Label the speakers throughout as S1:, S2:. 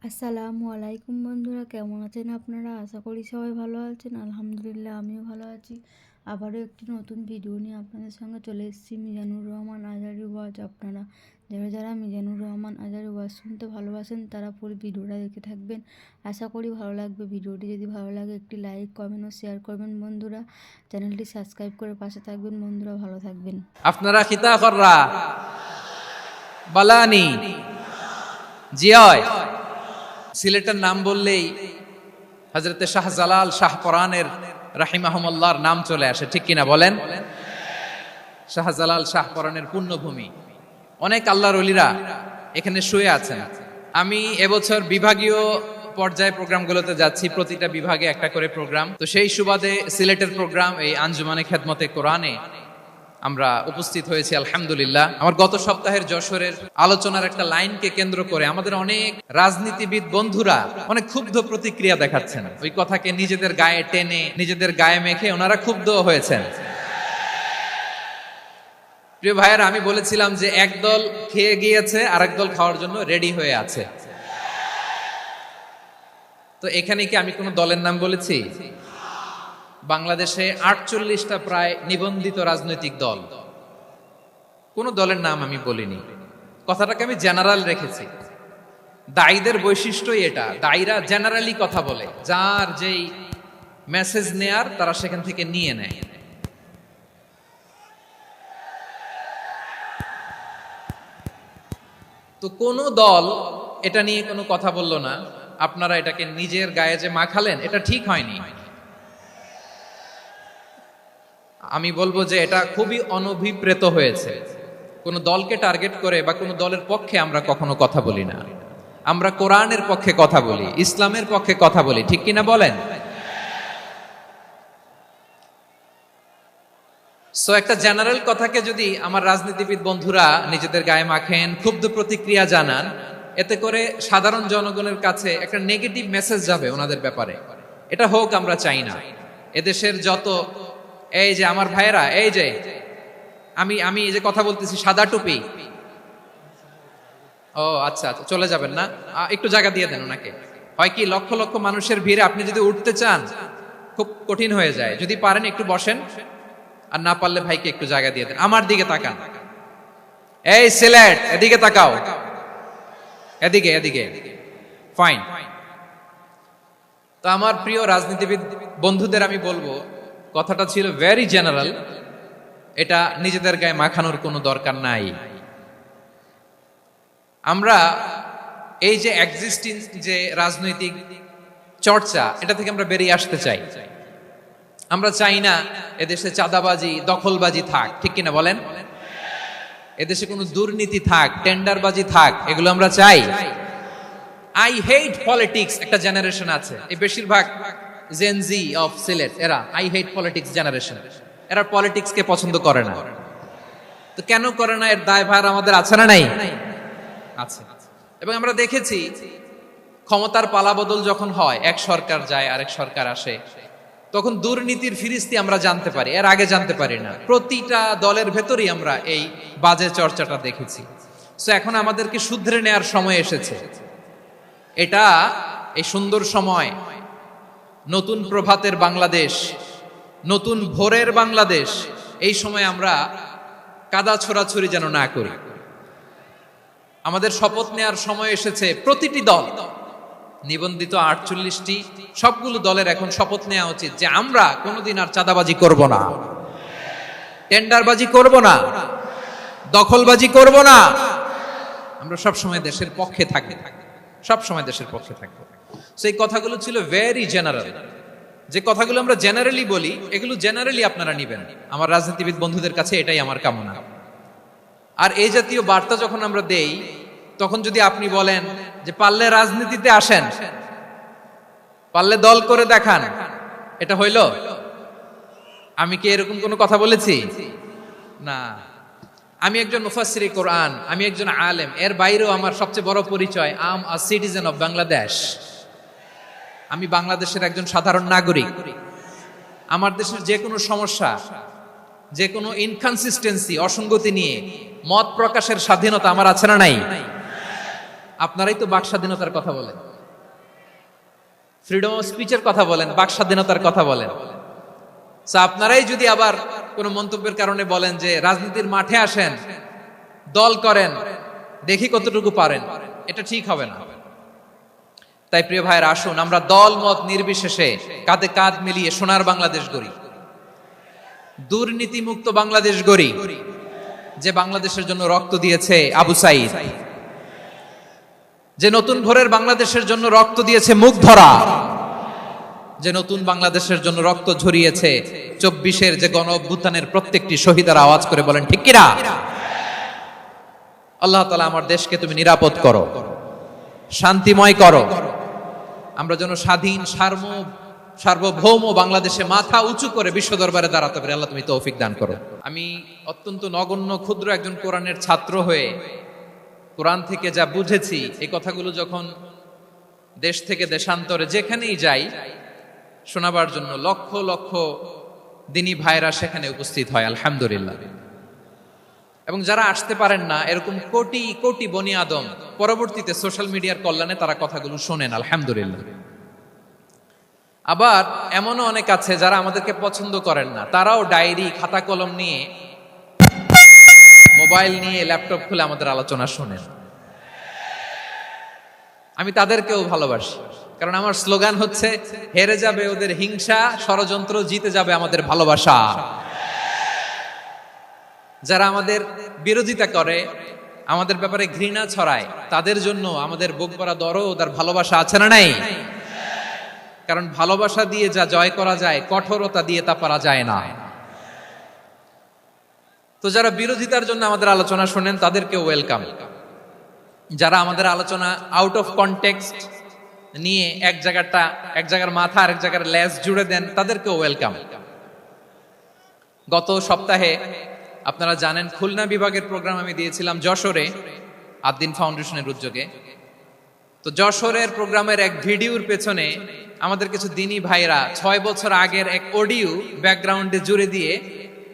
S1: আসসালামু আলাইকুম বন্ধুরা, কেমন আছেন আপনারা? আশা করি সবাই ভালো আছেন। আলহামদুলিল্লাহ, আমিও ভালো আছি। আবারও একটি নতুন ভিডিও নিয়ে আপনাদের সঙ্গে চলে এসেছি। মিজানুর রহমান আজহারী ওয়াজ। আপনারা যারা যারা মিজানুর রহমান আজহারী ওয়াজ শুনতে ভালোবাসেন তারা পুরো ভিডিওটা দেখে থাকবেন। আশা করি ভালো লাগবে। ভিডিওটি যদি ভালো লাগে একটি লাইক, কমেন্ট ও শেয়ার করবেন বন্ধুরা। চ্যানেলটি সাবস্ক্রাইব করে পাশে থাকবেন বন্ধুরা। ভালো থাকবেন।
S2: আপনারা খিতা কররা বালানি জিয়য় সিলেটের নাম বললেই হযরতে শাহজালাল শাহপরানের রাহিমাহুমুল্লাহর নাম চলে আসে, ঠিক কিনা বলেন? শাহজালাল শাহপরানের পুণ্যভূমি। অনেক আল্লাহর ওলিরা এখানে শুয়ে আছেন। আমি এবছর বিভাগীয় পর্যায়ে প্রোগ্রামগুলোতে যাচ্ছি, প্রতিটা বিভাগে একটা করে প্রোগ্রাম। তো সেই সুবাদে সিলেটের প্রোগ্রাম এই আঞ্জুমানে খেদমতে কোরআনে আমরা উপস্থিত হয়েছি আলহামদুলিল্লাহ। আমার গত সপ্তাহের যশোরের আলোচনার একটা লাইনকে কেন্দ্র করে আমাদের অনেক রাজনীতিবিদ বন্ধুরা অনেক ক্ষুব্ধ প্রতিক্রিয়া দেখাচ্ছেন। ওই কথাকে নিজেদের গায়ে টেনে, নিজেদের গায়ে মেখে ওনারা ক্ষুব্ধ হয়েছেন। প্রিয় ভাইয়েরা, আমি বলেছিলাম যে একদল খেয়ে গিয়েছে, আরেক দল খাওয়ার জন্য রেডি হয়ে আছে। তো এখানে কি আমি কোনো দলের নাম বলেছি? বাংলাদেশে 48টা প্রায় নিবন্ধিত রাজনৈতিক দল, কোন দলের নাম আমি বলিনি। কথাটাকে আমি জেনারেল রেখেছি। দায়ীদের বৈশিষ্ট্যই এটা, দায়ীরা জেনারেলি কথা বলে, যার যেই মেসেজ নেয়ার তারা সেখান থেকে নিয়ে নেয়। তো কোন দল এটা নিয়ে কোনো কথা বলল না। আপনারা এটাকে নিজের গায়ে যে মাখালেন, এটা ঠিক হয়নি। আমি বলবো যে এটা খুবই অনভিপ্রেত হয়েছে। কোন দলকে টার্গেট করে বা কোন দলের পক্ষে আমরা কখনো কথা বলি না। আমরা কোরআনের পক্ষে কথা বলি, ইসলামের পক্ষে কথা বলি, ঠিক কিনা বলেন? সো একটা জেনারেল কথাকে যদি আমার রাজনীতিবিদ বন্ধুরা নিজেদের গায়ে মাখেন, ক্ষুব্ধ প্রতিক্রিয়া জানান, এতে করে সাধারণ জনগণের কাছে একটা নেগেটিভ মেসেজ যাবে ওনাদের ব্যাপারে। এটা হোক আমরা চাই না। এদেশের যত এই যে আমার ভাইয়েরা, এই যে আমি এই যে কথা বলতেছি, সাদা টুপি, ও আচ্ছা আচ্ছা, চলে যাবেন না, একটু জায়গা দিয়ে দেন ওনাকে। হয় কি, লক্ষ লক্ষ মানুষের ভিড়ে আপনি যদি উঠতে চান খুব কঠিন হয়ে যায়। যদি পারেন একটু বসেন, আর না পারলে ভাইকে একটু জায়গা দিয়ে দেন। আমার দিকে তাকান, এই সিলেট, এদিকে তাকাও, এদিকে এদিকে, ফাইন। তো আমার প্রিয় রাজনীতিবিদ বন্ধুদের আমি বলবো, কথাটা ছিল ভেরি জেনারেল, এটা নিজেদের গায়ে মাখানোর কোনো দরকার নাই। আমরা এই যে এক্সিস্টিং যে রাজনৈতিক চর্চা, এটা থেকে আমরা বেরিয়ে আসতে চাই। আমরা চাই না এদেশে চাঁদাবাজি, দখলবাজি থাক, ঠিক কিনা বলেন? এদেশে কোনো দুর্নীতি থাক, টেন্ডারবাজি থাক, এগুলো আমরা চাই। আই হেট পলিটিক্স একটা জেনারেশন আছে, এই বেশিরভাগ জেনজি অফ সিলেট, এরা আই হেট পলিটিক্স জেনারেশন। এরা পলিটিক্স কে পছন্দ করে না। তো কেন করে না, এর দায়ভার আমাদের আছে না নাই? আছে। এবং আমরা দেখেছি ক্ষমতার পালাবদল যখন হয়, এক সরকার যায় আরেক সরকার আসে, তখন দুর্নীতির ফিরিস্তি আমরা জানতে পারি, এর আগে জানতে পারি না। প্রতিটা দলের ভেতরেই আমরা এই বাজে চর্চাটা দেখেছি। সো এখন আমাদেরকে শুধরে নেয়ার সময় এসেছে। এটা এই সুন্দর সময়, নতুন প্রভাতের বাংলাদেশ, নতুন ভোরের বাংলাদেশ, এই সময় আমরা কাদা ছোড়াছুরি যেন না করি। আমাদের শপথ নেয়ার সময় এসেছে। প্রতিটি দল, নিবন্ধিত 48টি, সবগুলো দলের এখন শপথ নেওয়া উচিত যে আমরা কোনোদিন আর চাঁদাবাজি করব না, টেন্ডারবাজি করব না, দখলবাজি করব না। আমরা সবসময় দেশের পক্ষে থাকবো, সবসময় দেশের পক্ষে থাকবো। সেই কথাগুলো ছিল ভেরি জেনারেল। যে কথাগুলো আমরা জেনারেলি বলি, এগুলো জেনারেলি আপনারা নিবেন। আমার রাজনীতিবিদ বন্ধুদের কাছে এটাই আমার কামনা। আর এই জাতীয় বার্তা যখন আমরা দেই, তখন যদি আপনি বলেন যে পারলে রাজনীতিতে আসেন, পারলে দল করে দেখান, এটা হইল? আমি কি এরকম কোনো কথা বলেছি? না। আমি একজন মুফাসসিরে কোরআন, আমি একজন আলেম, এর বাইরেও আমার সবচেয়ে বড় পরিচয় আম আ সিটিজেন অফ বাংলাদেশ। আমি বাংলাদেশের একজন সাধারণ নাগরিক। আমার দেশের যে কোনো সমস্যা, যে কোনো ইনকনসিস্টেন্সি, অসঙ্গতি নিয়ে মত প্রকাশের স্বাধীনতা আমার আছে না নাই? আপনারাই তো বাক স্বাধীনতার কথা বলেন। ফ্রিডম অফ স্পিচের কথা বলেন, বাক স্বাধীনতার কথা বলেন। আপনারাই যদি আবার কোন মন্তব্যের কারণে বলেন যে রাজনীতির মাঠে আসেন, দল করেন, দেখি কতটুকু পারেন, এটা ঠিক হবে না। তাই প্রিয় ভাইয়ের, আসুন আমরা দল মত নির্বিশেষে কাঁধে কাঁধ মিলিয়ে সোনার বাংলাদেশ গড়ি, দুর্নীতি মুক্ত বাংলাদেশ গড়ি, যে বাংলাদেশের জন্য রক্ত দিয়েছে আবু সাঈদ, যে নতুন ভোরের বাংলাদেশের জন্য রক্ত দিয়েছে মুগ্ধরা, যে নতুন বাংলাদেশের জন্য রক্ত ঝরিয়েছে 24-এর যে গণ অভ্যুত্থানের প্রত্যেকটি শহীদের আওয়াজ করে বলেন ঠিক কিনা। আল্লাহ তাআলা আমার দেশকে তুমি নিরাপদ করো, শান্তিময় করো, আমরা যেন স্বাধীন সার্বভৌম বাংলাদেশে মাথা উঁচু করে বিশ্ব দরবারে দাঁড়াতে পারি। আল্লাহ তুমি তৌফিক দান করো। আমি অত্যন্ত নগণ্য ক্ষুদ্র একজন কোরআনের ছাত্র হয়ে কোরআন থেকে যা বুঝেছি, এই কথাগুলো যখন দেশ থেকে দেশান্তরে যেখানেই যাই শোনাবার জন্য লক্ষ লক্ষ দিনী ভাইরা সেখানে উপস্থিত হয় আলহামদুলিল্লাহ। এবং যারা আসতে পারেন না, এরকম কোটি কোটি বনি আদম পরবর্তীতে সোশ্যাল মিডিয়ার কল্যাণে তারা কথাগুলো শোনেন আলহামদুলিল্লাহ। আবার এমনও অনেক আছে যারা আমাদেরকে পছন্দ করেন না, তারাও ডায়েরি খাতা কলম নিয়ে, মোবাইল নিয়ে, ল্যাপটপ খুলে আমাদের আলোচনা শোনেন। আমি তাদেরকেও ভালোবাসি, কারণ আমার স্লোগান হচ্ছে হেরে যাবে ওদের হিংসা, ষড়যন্ত্র, জিতে যাবে আমাদের ভালোবাসা। যারা আমাদের বিরোধিতা করে, আমাদের ব্যাপারে ঘৃণা ছড়ায়, তাদের জন্য আমাদের বুক ভরা দরদ আর ভালোবাসা আছে না নাই? কারণ ভালোবাসা দিয়ে যা জয় করা যায়, কঠোরতা দিয়ে তা পারা যায় না। তো যারা বিরোধিতার জন্য আমাদের আলোচনা শোনেন তাদেরকে ওয়েলকাম। যারা আমাদের আলোচনা আউট অফ কনটেক্সট নিয়ে এক জায়গার মাথা আর এক জায়গার লেজ জুড়ে দেন, তাদেরকেও ওয়েলকাম। গত সপ্তাহে আপনারা জানেন খুলনা বিভাগের প্রোগ্রাম আমি দিয়েছিলাম যশোরে আদ্দিন ফাউন্ডেশনের উদ্যোগে। তো যশোরের প্রোগ্রামের এক ভিডিওর পেছনে আমাদের কিছু দিনী ভাইরা 6 বছর আগের এক অডিও ব্যাকগ্রাউন্ডে জুড়ে দিয়ে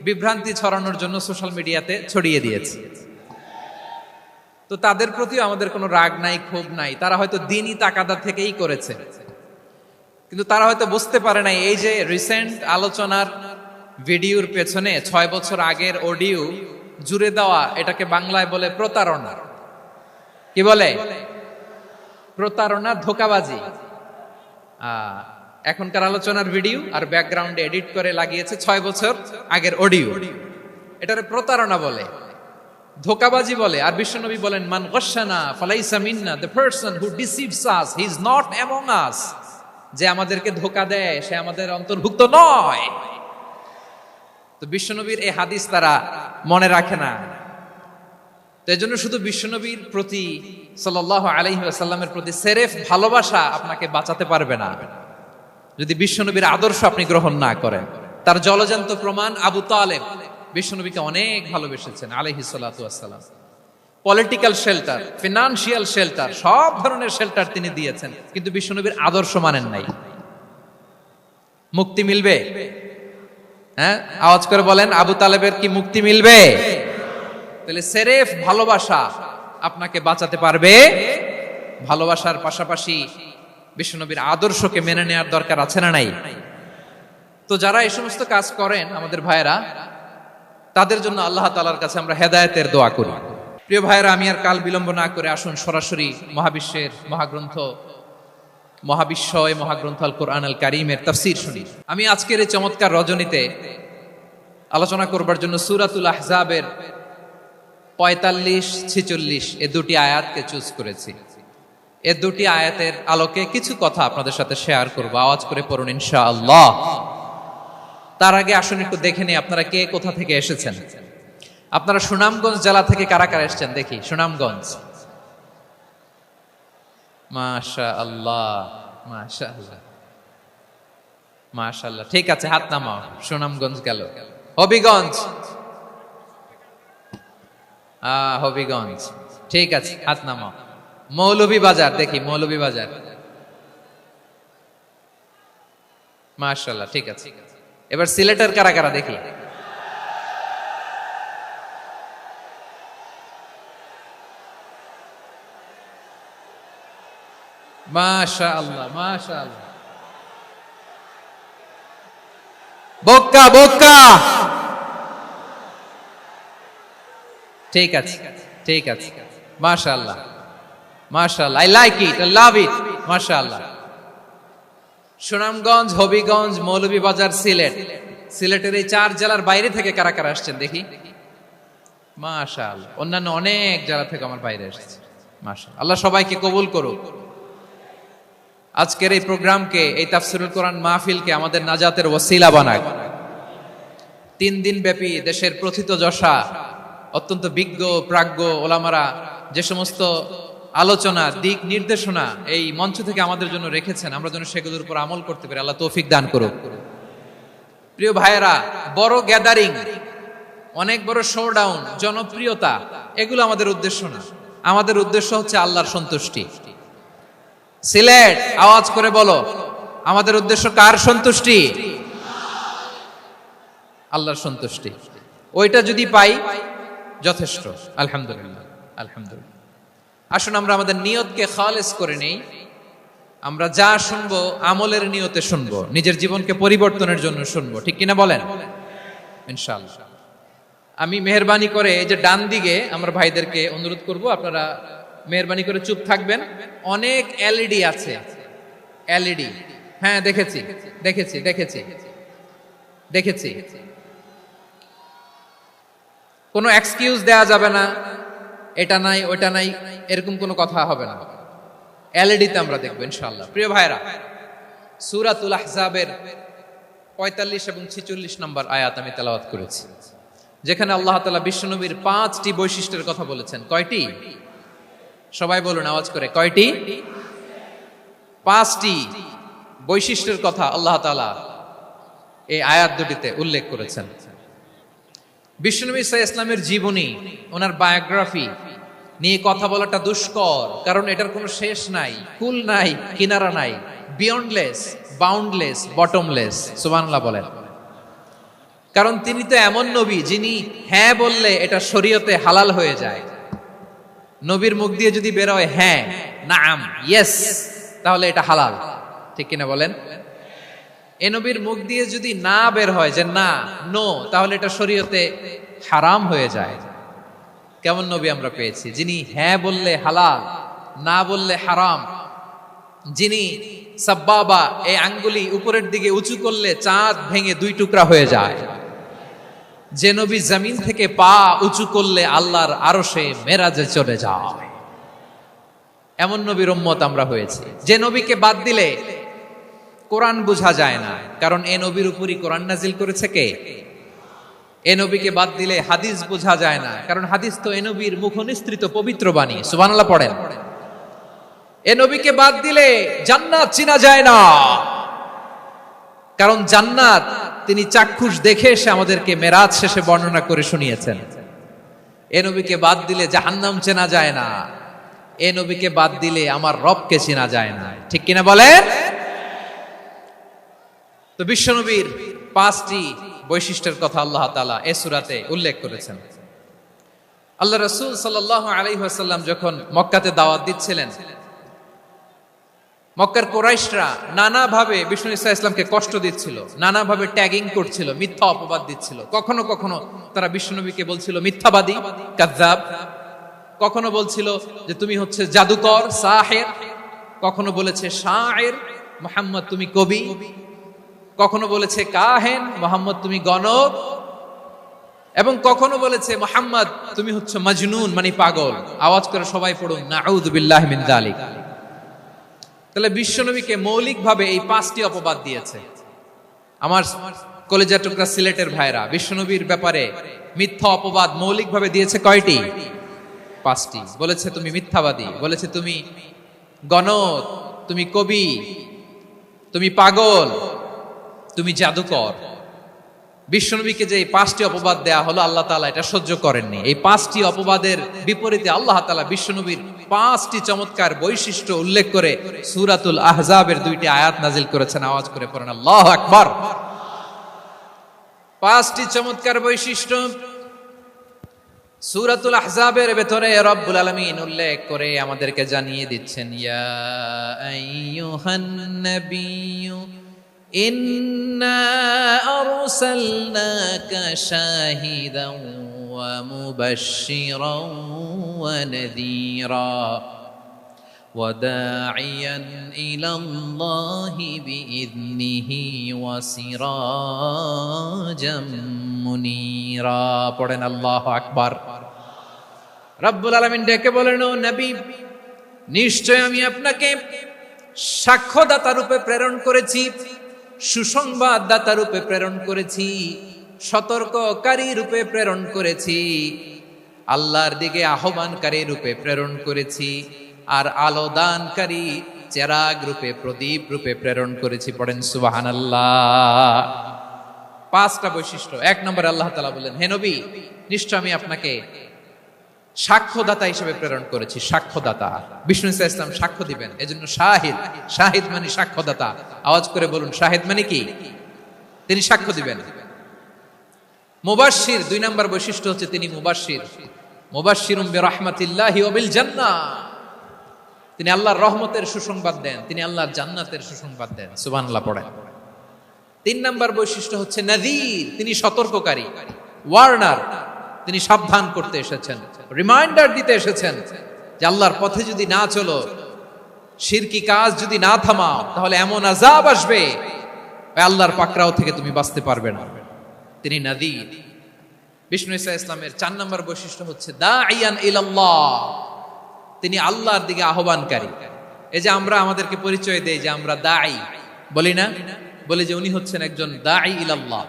S2: বিভ্রান্তি ছড়ানোর জন্য সোশ্যাল মিডিয়াতে ছড়িয়ে দিয়েছে। তো তাদের প্রতিও আমাদের কোনো রাগ নাই, ক্ষোভ নাই। তারা হয়তো দিনই তাকাদা থেকেই করেছে, কিন্তু তারা হয়তো বুঝতে পারে নাই এই যে রিসেন্ট আলোচনার ভিডিওর পেছনে 6 বছর আগের অডিও জুড়ে দেওয়া, এটাকে বাংলায় বলে প্রতারণা। কি বলে? প্রতারণা, ধোঁকাবাজি। এখনকার আলোচনার ভিডিও আর ব্যাকগ্রাউন্ডে এডিট করে লাগিয়েছে 6 বছর আগের অডিও। এটারে প্রতারণা বলে, ধোঁকাবাজি বলে। আর বিশ্বনবী বলেন, মান গশানা ফালাইসা মিন্না, the person who deceives us he is not among us. যে আমাদেরকে ধোঁকা দেয় সে আমাদের অন্তর্ভুক্ত নয়। তো বিশ্বনবীর এই হাদিস তারা মনে রাখে না। তো এজন্য শুধু বিশ্বনবীর প্রতি সাল্লাল্লাহু আলাইহি ওয়াসাল্লামের প্রতি সেরেফ ভালোবাসা আপনাকে বাঁচাতে পারবে না যদি বিশ্বনবীর আদর্শ আপনি গ্রহণ না করেন। তার জলজান্ত প্রমাণ আবু তালেব বিশ্বনবীকে অনেক ভালোবেসেছেন আলাইহিস সালাতু ওয়াসসালাম। পলিটিক্যাল শেল্টার, ফিনান্সিয়াল শেল্টার, সব ধরনের শেল্টার তিনি দিয়েছেন, কিন্তু বিশ্বনবীর আদর্শ মানেন নাই। মুক্তি মিলবে? হ্যাঁ, আওয়াজ করে বলেন, আবু তালেবের কি মুক্তি মিলবে? তাহলে সেরেফ ভালোবাসা আপনাকে বাঁচাতে পারবে। ভালোবাসার পাশাপাশি বিশ্বনবীর আদর্শকে মেনে নেওয়ার দরকার আছে না নাই? তো যারা এই সমস্ত কাজ করেন আমাদের ভাইয়েরা, তাদের জন্য আল্লাহ তাআলার কাছে আমরা হেদায়েতের দোয়া করি। প্রিয় ভাইয়েরা, আমি আর কাল বিলম্ব না করে আসুন সরাসরি মহাবিশ্বের মহাগ্রন্থ, মহাগ্রন্থ আল কোরআন আল কারীমের তাফসীর শুনি। আমি আজকের এই চমৎকার রজনীতে আলোচনা করবার জন্য সূরাতুল আহজাবের 45-46 এই দুটি আয়াতকে চুজ করেছি। এই দুটি আয়াতের আলোকে কিছু কথা আপনাদের সাথে শেয়ার করব। আওয়াজ করে পড়ুন ইনশাআল্লাহ। তার আগে আসুন একটু দেখে নিই আপনারা কে কোথা থেকে এসেছেন। আপনারা সুনামগঞ্জ জেলা থেকে কারা কারা এসেছেন দেখি। সুনামগঞ্জ, মাশাআল্লাহ মাশাআল্লাহ মাশাআল্লাহ। ঠিক আছে, হাত নামাও। সুনামগঞ্জ গেল। হবিগঞ্জ, হবিগঞ্জ, ঠিক আছে, হাত নামাও। মৌলভীবাজার দেখি, মৌলভীবাজার, মাশাআল্লাহ, ঠিক আছে। এবার সিলেটের কারা কারা দেখি। মাশাআল্লাহ মাশাআল্লাহ। বোকা বোকা। ঠিক আছে, ঠিক আছে, মাশাআল্লাহ মাশাআল্লাহ, I like it, I love it, মাশাআল্লাহ। সুনামগঞ্জ, হবিগঞ্জ, মৌলভীবাজার, সিলেট, সিলেটের এই 4 জেলার বাইরে থেকে কারা কারা আসছেন দেখি? মাশাআল্লাহ। অন্যান্য অনেক জেলা থেকে আমার বাইরে এসেছে, মাশাআল্লাহ। আল্লাহ সবাইকে কবুল করুক। আজকের এই প্রোগ্রামকে, এই তাফসীরুল কোরআন মাহফিলকে আমাদের নাজাতের ওসিলা বানাক। 3 দিন ব্যাপী দেশের প্রথিতযশা অত্যন্ত বিজ্ঞ প্রাজ্ঞ ওলামারা যে সমস্ত আলোচনা, দিক নির্দেশনা এই মঞ্চ থেকে আমাদের জন্য রেখেছেন, আমরা যেন সেগুলোর উপর আমল করতে পারি। আল্লাহ তৌফিক দান করুক। প্রিয় ভাইয়েরা, বড় গ্যাদারিং, অনেক বড় শোডাউন, জনপ্রিয়তা, এগুলো আমাদের উদ্দেশ্য না। আমাদের উদ্দেশ্য হচ্ছে আল্লাহর সন্তুষ্টি। সিলেট, আওয়াজ করে বলো, আমাদের উদ্দেশ্য কার সন্তুষ্টি? আল্লাহর সন্তুষ্টি। ওইটা যদি পাই যথেষ্ট, আলহামদুলিল্লাহ, আলহামদুলিল্লাহ। আসুন আমরা আমাদের নিয়তকে খালেস করে নেই। আমরা যা শুনবো আমলের নিয়তে শুনবো, নিজের জীবনকে পরিবর্তনের জন্য শুনবো, ঠিক কিনা বলেন? ইনশাআল্লাহ। আমি মেহেরবানি করে এই যে ডান দিকে আমার ভাইদেরকে অনুরোধ করব, আপনারা মেহেরবানি করে চুপ থাকবেন। অনেক এলইডি আছে, এলইডি, হ্যাঁ দেখেছি দেখেছি দেখেছি দেখেছি। কোনো এক্সকিউজ দেয়া যাবে না, এটা নাই ওটা নাই, এরকম কোনো কথা হবে না। এলইডিতে আমরা দেখবো ইনশাআল্লাহ। প্রিয় ভাইরা, সূরাতুল আহজাবের 45 এবং 46 নম্বর আয়াত আমি তেলাওয়াত করেছি, যেখানে আল্লাহ তাআলা বিশ্বনবীর 5টি বৈশিষ্ট্যের কথা বলেছেন। কয়টি? সবাই বলুন আওয়াজ করে, কয়টি? 5টি বৈশিষ্ট্যের কথা আল্লাহ তাআলা এই আয়াত দুটিতে উল্লেখ করেছেন। বিশ্বনবী সাল্লাল্লাহু আলাইহি ইসলামের জীবনী, ওনার বায়োগ্রাফি নিয়ে কথা বলাটা দুষ্কর, কারণ এটার কোনো শেষ নাই, কুল নাই, কিনারা নাই, বিয়ন্ডলেস, বাউন্ডলেস, বটমলেস। সুবহানাল্লাহ বলেন। কারণ তিনি তো এমন নবী যিনি হ্যাঁ বললে এটা শরীয়তে হালাল হয়ে যায়। নবীর মুখ দিয়ে যদি বের হয় হ্যাঁ, নাম, ইয়েস, তাহলে এটা হালাল, ঠিক কিনা বলেন? এ নবীর মুখ দিয়ে যদি না বের হয় যে না, নো, তাহলে এটা শরীয়তে হারাম হয়ে যায়। কেমন নবী আমরা পেয়েছি, যিনি হ্যাঁ বললে হালাল, না বললে হারাম, যিনি সাব্বাবা, এই আঙ্গুলি উপরের দিকে উঁচু করলে চাঁদ ভেঙে 2 টুকরা হয়ে যায়, যে নবী জমিন থেকে পা উঁচু করলে আল্লাহর আরশে মেরাজে চলে যায়। এমন নবীর উম্মত আমরা হয়েছি। যে নবীকে বাদ দিলে কোরআন বোঝা যায় না, কারণ এ নবীর উপরই কোরআন নাজিল করেছে কে? এ নবীকে বাদ দিলে হাদিস বোঝা যায় না, কারণ হাদিস তো এ নবীর মুখনিসৃত পবিত্র বাণী। সুবহানাল্লাহ পড়েন। এ নবীকে বাদ দিলে জান্নাত চিনা যায় না, কারণ জান্নাত তিনি চাক্ষুষ দেখে এসে আমাদেরকে মেরাজ শেষে বর্ণনা করে শুনিয়েছেন। এ নবীকে বাদ দিলে জাহান্নাম চেনা যায় না, এ নবীকে বাদ দিলে আমার রবকে চেনা যায় না, ঠিক কিনা বলেন? তো বিশ্বনবীর 5টি বৈশিষ্ট্যের কথা আল্লাহ তাআলা এই সূরাতে উল্লেখ করেছেন। আল্লাহ রাসূল সাল্লাল্লাহু আলাইহি ওয়াসাল্লাম যখন মক্কাতে দাওয়াত দিচ্ছিলেন, মক্কার কুরাইশরা নানাভাবে বিষ্ণু ইসা ইসলামকে কষ্ট দিচ্ছিল, নানাভাবে ট্যাগিং করছিল, মিথ্যা অপবাদ দিচ্ছিল। কখনো কখনো তারা বিশ্বনবীকে বলছিল মিথ্যাবাদী, কাযযাব। কখনো বলছিল যে তুমি হচ্ছে জাদুকর, সাহির। কখনো বলেছে শায়ের, মুহাম্মদ তুমি কবি। কখনো বলেছে কাহেন, মুহাম্মদ তুমি গণক। এবং কখনো বলেছে মুহাম্মদ তুমি হচ্ছে মাজনুন, মানে পাগল। আওয়াজ করে সবাই পড়ুন, নাউযু বিল্লাহি মিন যালিক। তাহলে বিশ্বনবীকে মৌলিকভাবে এই 5টি অপবাদ দিয়েছে। আমার কলেজা টুকরা সিলেটের ভাইরা, বিশ্বনবীর ব্যাপারে মিথ্যা অপবাদ মৌলিকভাবে দিয়েছে কয়টি? 5টি। বলেছে তুমি মিথ্যাবাদী, বলেছে তুমি গণক, তুমি কবি, তুমি পাগল, তুমি জাদুকর। বিশ্বনবীকে যে 5টি অপবাদ দেয়া হলো, আল্লাহ তাআলা এটা সহ্য করেননি। এই 5টি অপবাদের বিপরীতে আল্লাহ তাআলা বিশ্বনবীর 5টি চমৎকার বৈশিষ্ট্য উল্লেখ করে সূরাতুল আহজাবের 2টি আয়াত নাজিল করেছেন। আওয়াজ করে পড়েন আল্লাহু আকবার। 5টি চমৎকার বৈশিষ্ট্য সূরাতুল আহজাবের ভেতরে রব্বুল আলামিন উল্লেখ করে আমাদেরকে জানিয়ে দিচ্ছেন, ইয়া আইয়ুহান নাবিয়্যু ইন্না আরসালনাকা শাহিদান ওয়া মুবাশশিরান ওয়া নাযীরা وداعيا إلى الله بإذنه وسراجا منيرا পড়েন আল্লাহু আকবার। রব্বুল আলামিন ডেকে বলেন, ও নবী, নিশ্চয় আমি আপনাকে সাক্ষ্যদাতা রূপে প্রেরণ করেছি, সুসংবাদদাতা রূপে প্রেরণ করেছি, সতর্ককারী রূপে প্রেরণ করেছি, আল্লাহর দিকে আহ্বানকারী রূপে প্রেরণ করেছি, আর আলো দানকারী চেরাগ রূপে, প্রদীপ রূপে প্রেরণ করেছি। পড়েন সুবহানাল্লাহ। 5টা বৈশিষ্ট্য। 1 নম্বরে আল্লাহ তাআলা বললেন, হে নবী, নিশ্চয় আমি আপনাকে সাক্ষ্যদাতা হিসেবে প্রেরণ করেছি। সাক্ষ্যদাতা, বিষ্ণু ইসা ইসলাম সাক্ষ্য দিবেন, এজন্য শাহিদ। শাহিদ মানে সাক্ষ্যদাতা। আওয়াজ করে বলুন, শাহিদ মানে কি? তিনি সাক্ষ্য দিবেন। মুবাশশির, 2 নম্বর বৈশিষ্ট্য হচ্ছে তিনি মুবাশশির। মুবাশশিরুম বিরাহমাতিল্লাহি ওয়া বিল জান্নাহ, তিনি আল্লাহর রহমতের সুসংবাদ দেন, তিনি আল্লাহর জান্নাতের সুসংবাদ দেন। সুবহানাল্লাহ পড়েন। 3 নম্বর বৈশিষ্ট্য হচ্ছে নাযীর, তিনি সতর্ককারী, ওয়ার্নার, তিনি সাবধান করতে এসেছেন, রিমাইন্ডার দিতে এসেছেন যে আল্লাহর পথে যদি না চলো, শিরকি কাজ যদি না থামাও, তাহলে এমন আযাব আসবে আল্লাহর পাকড়াও থেকে তুমি বাঁচতে পারবে না। তিনি নাযীর। বিষ্ণু ইসা ইসলামের 4 নম্বর বৈশিষ্ট্য হচ্ছে দাঈয়ান ইলাল্লাহ, তিনি আল্লাহর দিকে আহ্বানকারী। এই যে আমরা আমাদেরকে পরিচয় দেই যে আমরা দাঈ, বলি না? বলি যে উনি হচ্ছেন একজন দাঈ ইলাল্লাহ।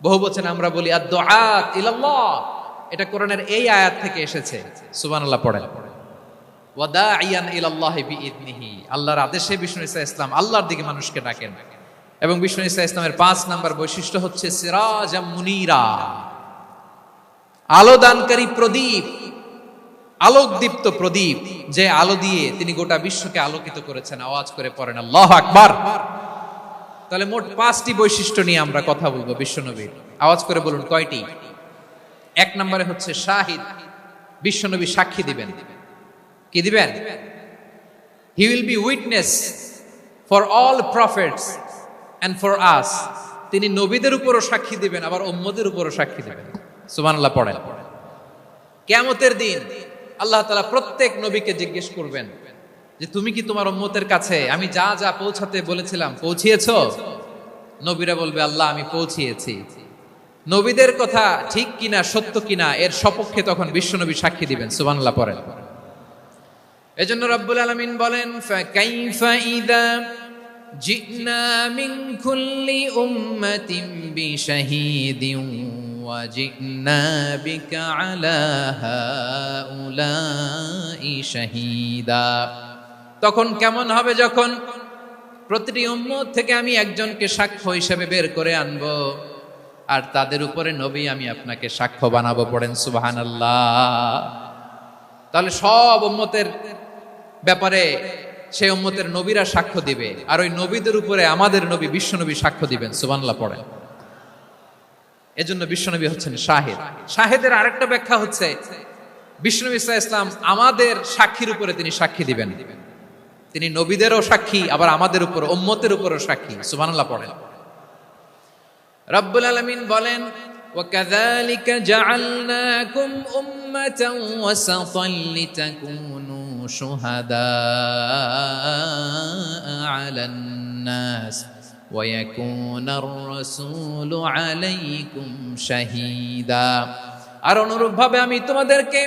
S2: বহু বচন আমরা বলি আদ-দুআত ইলাল্লাহ, এটা কোরআনের এই আয়াত থেকে এসেছে। সুবহানাল্লাহ পড়েন। ওয়া দাঈয়ান ইলাল্লাহি বিইذনিহি, আল্লাহর আদেশে বিষ্ণু ইসা ইসলাম আল্লাহর দিকে মানুষকে ডাকেন। এবং বিষ্ণু ইসা ইসলামের 5 নম্বর বৈশিষ্ট্য হচ্ছে সিরাজাম মুনীরা, আলো দানকারী প্রদীপ, আলোকদীপ্ত প্রদীপ, যে আলো দিয়ে তিনি গোটা বিশ্বকে আলোকিত করেছেন। আওয়াজ করে পড়েন আল্লাহু আকবার। তাহলে মোট 5টি বৈশিষ্ট্য নিয়ে আমরা কথা বলবো বিশ্বনবীর। আওয়াজ করে বলুন কয়টি? 1 নম্বরে হচ্ছে শাহিদ, বিশ্বনবী সাক্ষী দিবেন। কি দিবেন? He will be witness for all prophets and for us, তিনি নবীদের উপরও সাক্ষী দিবেন, আবার উম্মতের উপরও সাক্ষী দিবেন। সুবহানাল্লাহ পড়েন। কিয়ামতের দিন আল্লাহ তাআলা প্রত্যেক নবীকে জিজ্ঞেস করবেন যে তুমি কি তোমার উম্মতের কাছে আমি যা যা পৌঁছাতে বলেছিলাম পৌঁছিয়েছো? নবীরা বলবে আল্লাহ আমি পৌঁছিয়েছি। নবীদের কথা ঠিক কিনা, সত্য কিনা, এর সপক্ষে তখন বিশ্বনবী সাক্ষী দিবেন। সুবহানাল্লাহ পড়েন। এজন্য রব্বুল আলামিন বলেন, ফাকাইফা ইযা জিনা মিন কুল্লি উম্মাতিন বিশাহীদিন ওয়া জিনা বিকা আলা হাউলাই শাহীদা। তখন কেমন হবে যখন প্রতিটি উম্মত থেকে আমি একজনকে সাক্ষ্য হিসেবে বের করে আনবো, আর তাদের উপরে নবী আমি আপনাকে সাক্ষ্য বানাবো। পড়েন সুবহানাল্লাহ। তাহলে সব উম্মতের ব্যাপারে সেই উম্মতের নবীরা সাক্ষ্য দিবে, আর ওই নবীদের উপরে আমাদের নবী বিশ্বনবী সাক্ষ্য দিবেন। সুবহানাল্লাহ পড়েন। এজন্য বিশ্বনবী হচ্ছেন শাহিদ। শাহিদের আরেকটা ব্যাখ্যা হচ্ছে বিশ্বনবী সাল্লাল্লাহু আলাইহি ওয়াসাল্লাম আমাদের সাক্ষীর উপরে তিনি সাক্ষী দিবেন। তিনি নবীদেরও সাক্ষী, আবার আমাদের উপর, উম্মতের উপরও সাক্ষী। সুবহানাল্লাহ পড়েন। রব্বুল আলামিন বলেন, وَكَذَلِكَ جَعَلْنَاكُمْ أُمَّةً وَسَطًا لِتَكُونُوا شُهَدَاءَ عَلَى النَّاسِ وَيَكُونَ الرَّسُولُ عَلَيْكُمْ شَهِيدًا। আর অনুরূপভাবে আমি তোমাদেরকে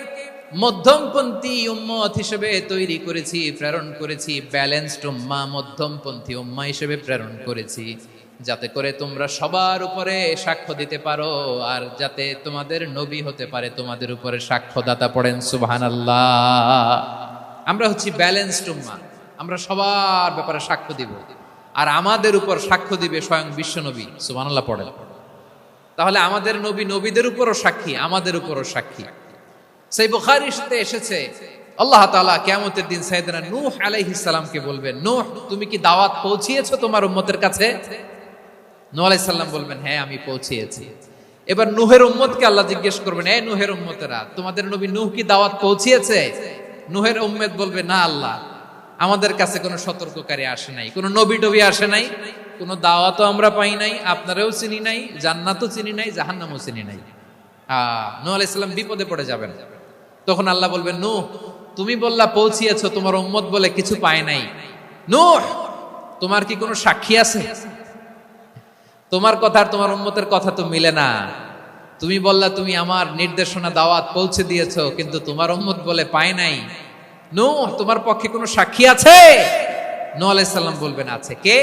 S2: মধ্যমপন্থী উম্মত হিসেবে তৈরি করেছি, প্রেরণ করেছি। ব্যালেন্সড উম্মাহ, মধ্যমপন্থী উম্মাহ হিসেবে প্রেরণ করেছি, যাতে করে তোমরা সবার উপরে সাক্ষ্য দিতে পারো, আর যাতে তোমাদের নবী হতে পারে তোমাদের উপরে সাক্ষ্যদাতা। পড়েন সুবহানাল্লাহ। আমরা হচ্ছি ব্যালেন্সড উম্মাহ, আমরা সবার ব্যাপারে সাক্ষ্য দিব, আর আমাদের উপর সাক্ষ্য দিবে স্বয়ং বিশ্বনবী। সুবহানাল্লাহ পড়েন। তাহলে আমাদের নবী নবীদের উপরও সাক্ষী, আমাদের উপরও সাক্ষী। সেই বুখারীর সাথে এসেছে আল্লাহ তাআলা কিয়ামতের দিন সাইয়েদনা নূহ আলাইহিস সালামকে বলবেন, নূহ তুমি কি দাওয়াত পৌঁছিয়েছো তোমার উম্মতের কাছে? নূহ আলাইহিস সালাম বলবেন, হ্যাঁ আমি পৌঁছিয়েছি। এবার নূহের উম্মতকে আল্লাহ জিজ্ঞেস করবেন, এই নূহের উম্মতেরা, তোমাদের নবী নূহ কি দাওয়াত পৌঁছিয়েছে? নূহের উম্মত বলবে, না আল্লাহ, আমাদের কাছে কোনো সতর্ককারী আসে নাই, কোনো নবী টবি আসে নাই, কোনো দাওয়াতও আমরা পাই নাই, আপনারাও চিনি নাই, জান্নাতও চিনি নাই, জাহান্নামও চিনি নাই। নূহ আলাইহিস সালাম বিপদে পড়ে যাবেন। তখন আল্লাহ বলবেন, নূহ তুমি বললা পৌঁছিয়েছো, তোমার উম্মত বলে কিছু পায় নাই। নূহ তোমার কি কোনো সাক্ষী আছে? তোমার কথা আর তোমার উম্মতের কথা তো মিলে না। তুমি বললা তুমি আমার নির্দেশনা দাওয়াত পৌঁছে দিয়েছো, কিন্তু তোমার উম্মত বলে পায় নাই। নূহ তোমার পক্ষে কোনো সাক্ষী আছে? নূহ আলাইহিস সালাম বলবেন আছে। কে?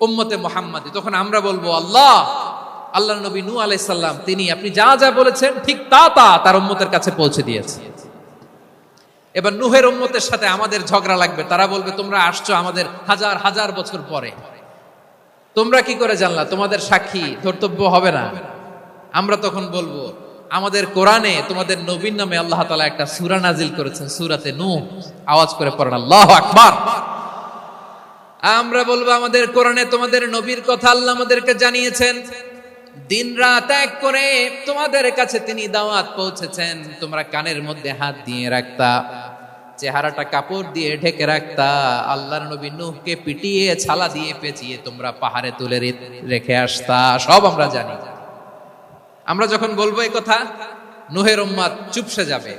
S2: উম্মতে মুহাম্মাদী। তখন আমরা বলবো আল্লাহর নবী নূহ আলাইহিস সালাম তিনি আপনি যা যা বলেছেন ঠিক তা তার উম্মতের কাছে পৌঁছে দিয়েছে। এবার নূহের উম্মতের সাথে আমাদের ঝগড়া লাগবে। তারা বলবে তোমরা আসছো আমাদের হাজার হাজার বছর পরে, তোমরা কি করে জানলা? তোমাদের সাক্ষী ধর্তব্য হবে না। আমরা তখন বলবো আমাদের কোরআনে তোমাদের নবীর নামে আল্লাহ তাআলা একটা সূরা নাজিল করেছেন, সূরাতে নূহ। আওয়াজ করে পড়েন আল্লাহু আকবার। আমরা বলবো আমাদের কোরআনে তোমাদের নবীর কথা আল্লাহ আমাদেরকে জানিয়েছেন, দিন রাত এক করে তোমাদের কাছে তিনি দাওয়াত পৌঁছেছেন। তোমরা কানের মধ্যে হাত দিয়ে রাখতা, চেহারাটা কাপড় দিয়ে ঢেকে রাখতা, আল্লাহর নবী নূহকে পিটিয়ে ছালা দিয়ে পেঁচিয়ে তোমরা পাহাড়ে তুলে রেখে আসতা। সব আমরা জানি। আমরা যখন বলবো এই কথা, নূহের উম্মত চুপসে যাবে।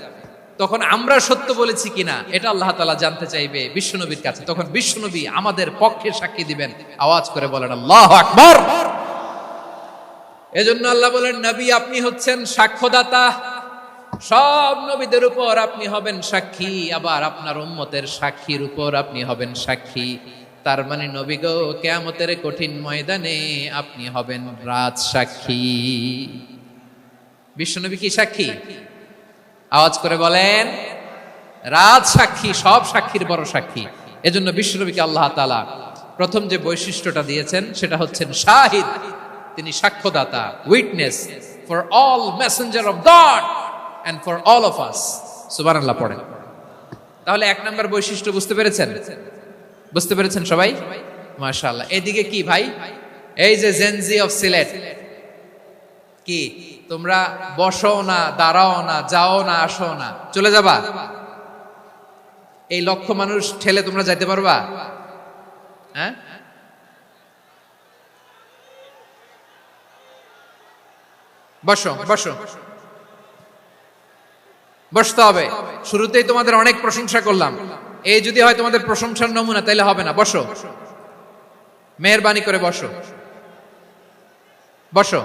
S2: তখন আমরা সত্য বলেছি কিনা এটা আল্লাহ তাআলা জানতে চাইবে বিশ্বনবীর কাছে। তখন বিশ্বনবী আমাদের পক্ষে সাক্ষী দিবেন। আওয়াজ করে বলেন আল্লাহু আকবার। এজন্য আল্লাহ বলেন, নবী আপনি হচ্ছেন সাক্ষ্যদাতা, সব নবীদের উপর আপনি হবেন সাক্ষী, আবার আপনার উম্মতের সাক্ষীর উপর আপনি হবেন সাক্ষী। তার মানে নবী গো, কিয়ামতের কঠিন ময়দানে আপনি হবেন রাজ সাক্ষী। বিশ্বনবী কি সাক্ষী? আওয়াজ করে বলেন রাজ সাক্ষী, সব সাক্ষীর বড় সাক্ষী। এজন্য বিশ্বনবীকে আল্লাহ তাআলা প্রথম যে বৈশিষ্ট্যটা দিয়েছেন সেটা হচ্ছেন শাহিদ। তিনি সাক্ষ্যদাতা, witness for all messenger of God and for all of us. সুবহানাল্লাহ পড়েন। তাহলে এক নাম্বার বৈশিষ্ট্য বুঝতে পেরেছেন? বুঝতে পেরেছেন সবাই? মাশাআল্লাহ। এদিকে কি ভাই, এই যে জেনজি অফ সিলেট, কি তোমরা বসো না, দাঁড়াও না, যাও না, আসো না, চলে যাবা? এই লক্ষ মানুষ ঠেলে তোমরা যাইতে পারবা? হ্যাঁ, বসো বসো, বসতে হবে। শুরুতেই তোমাদের অনেক প্রশংসা করলাম, এই যদি হয় তোমাদের প্রশংসার নমুনা তাইলে হবে না। বসো, মেহেরবানি করে বসো, বসো।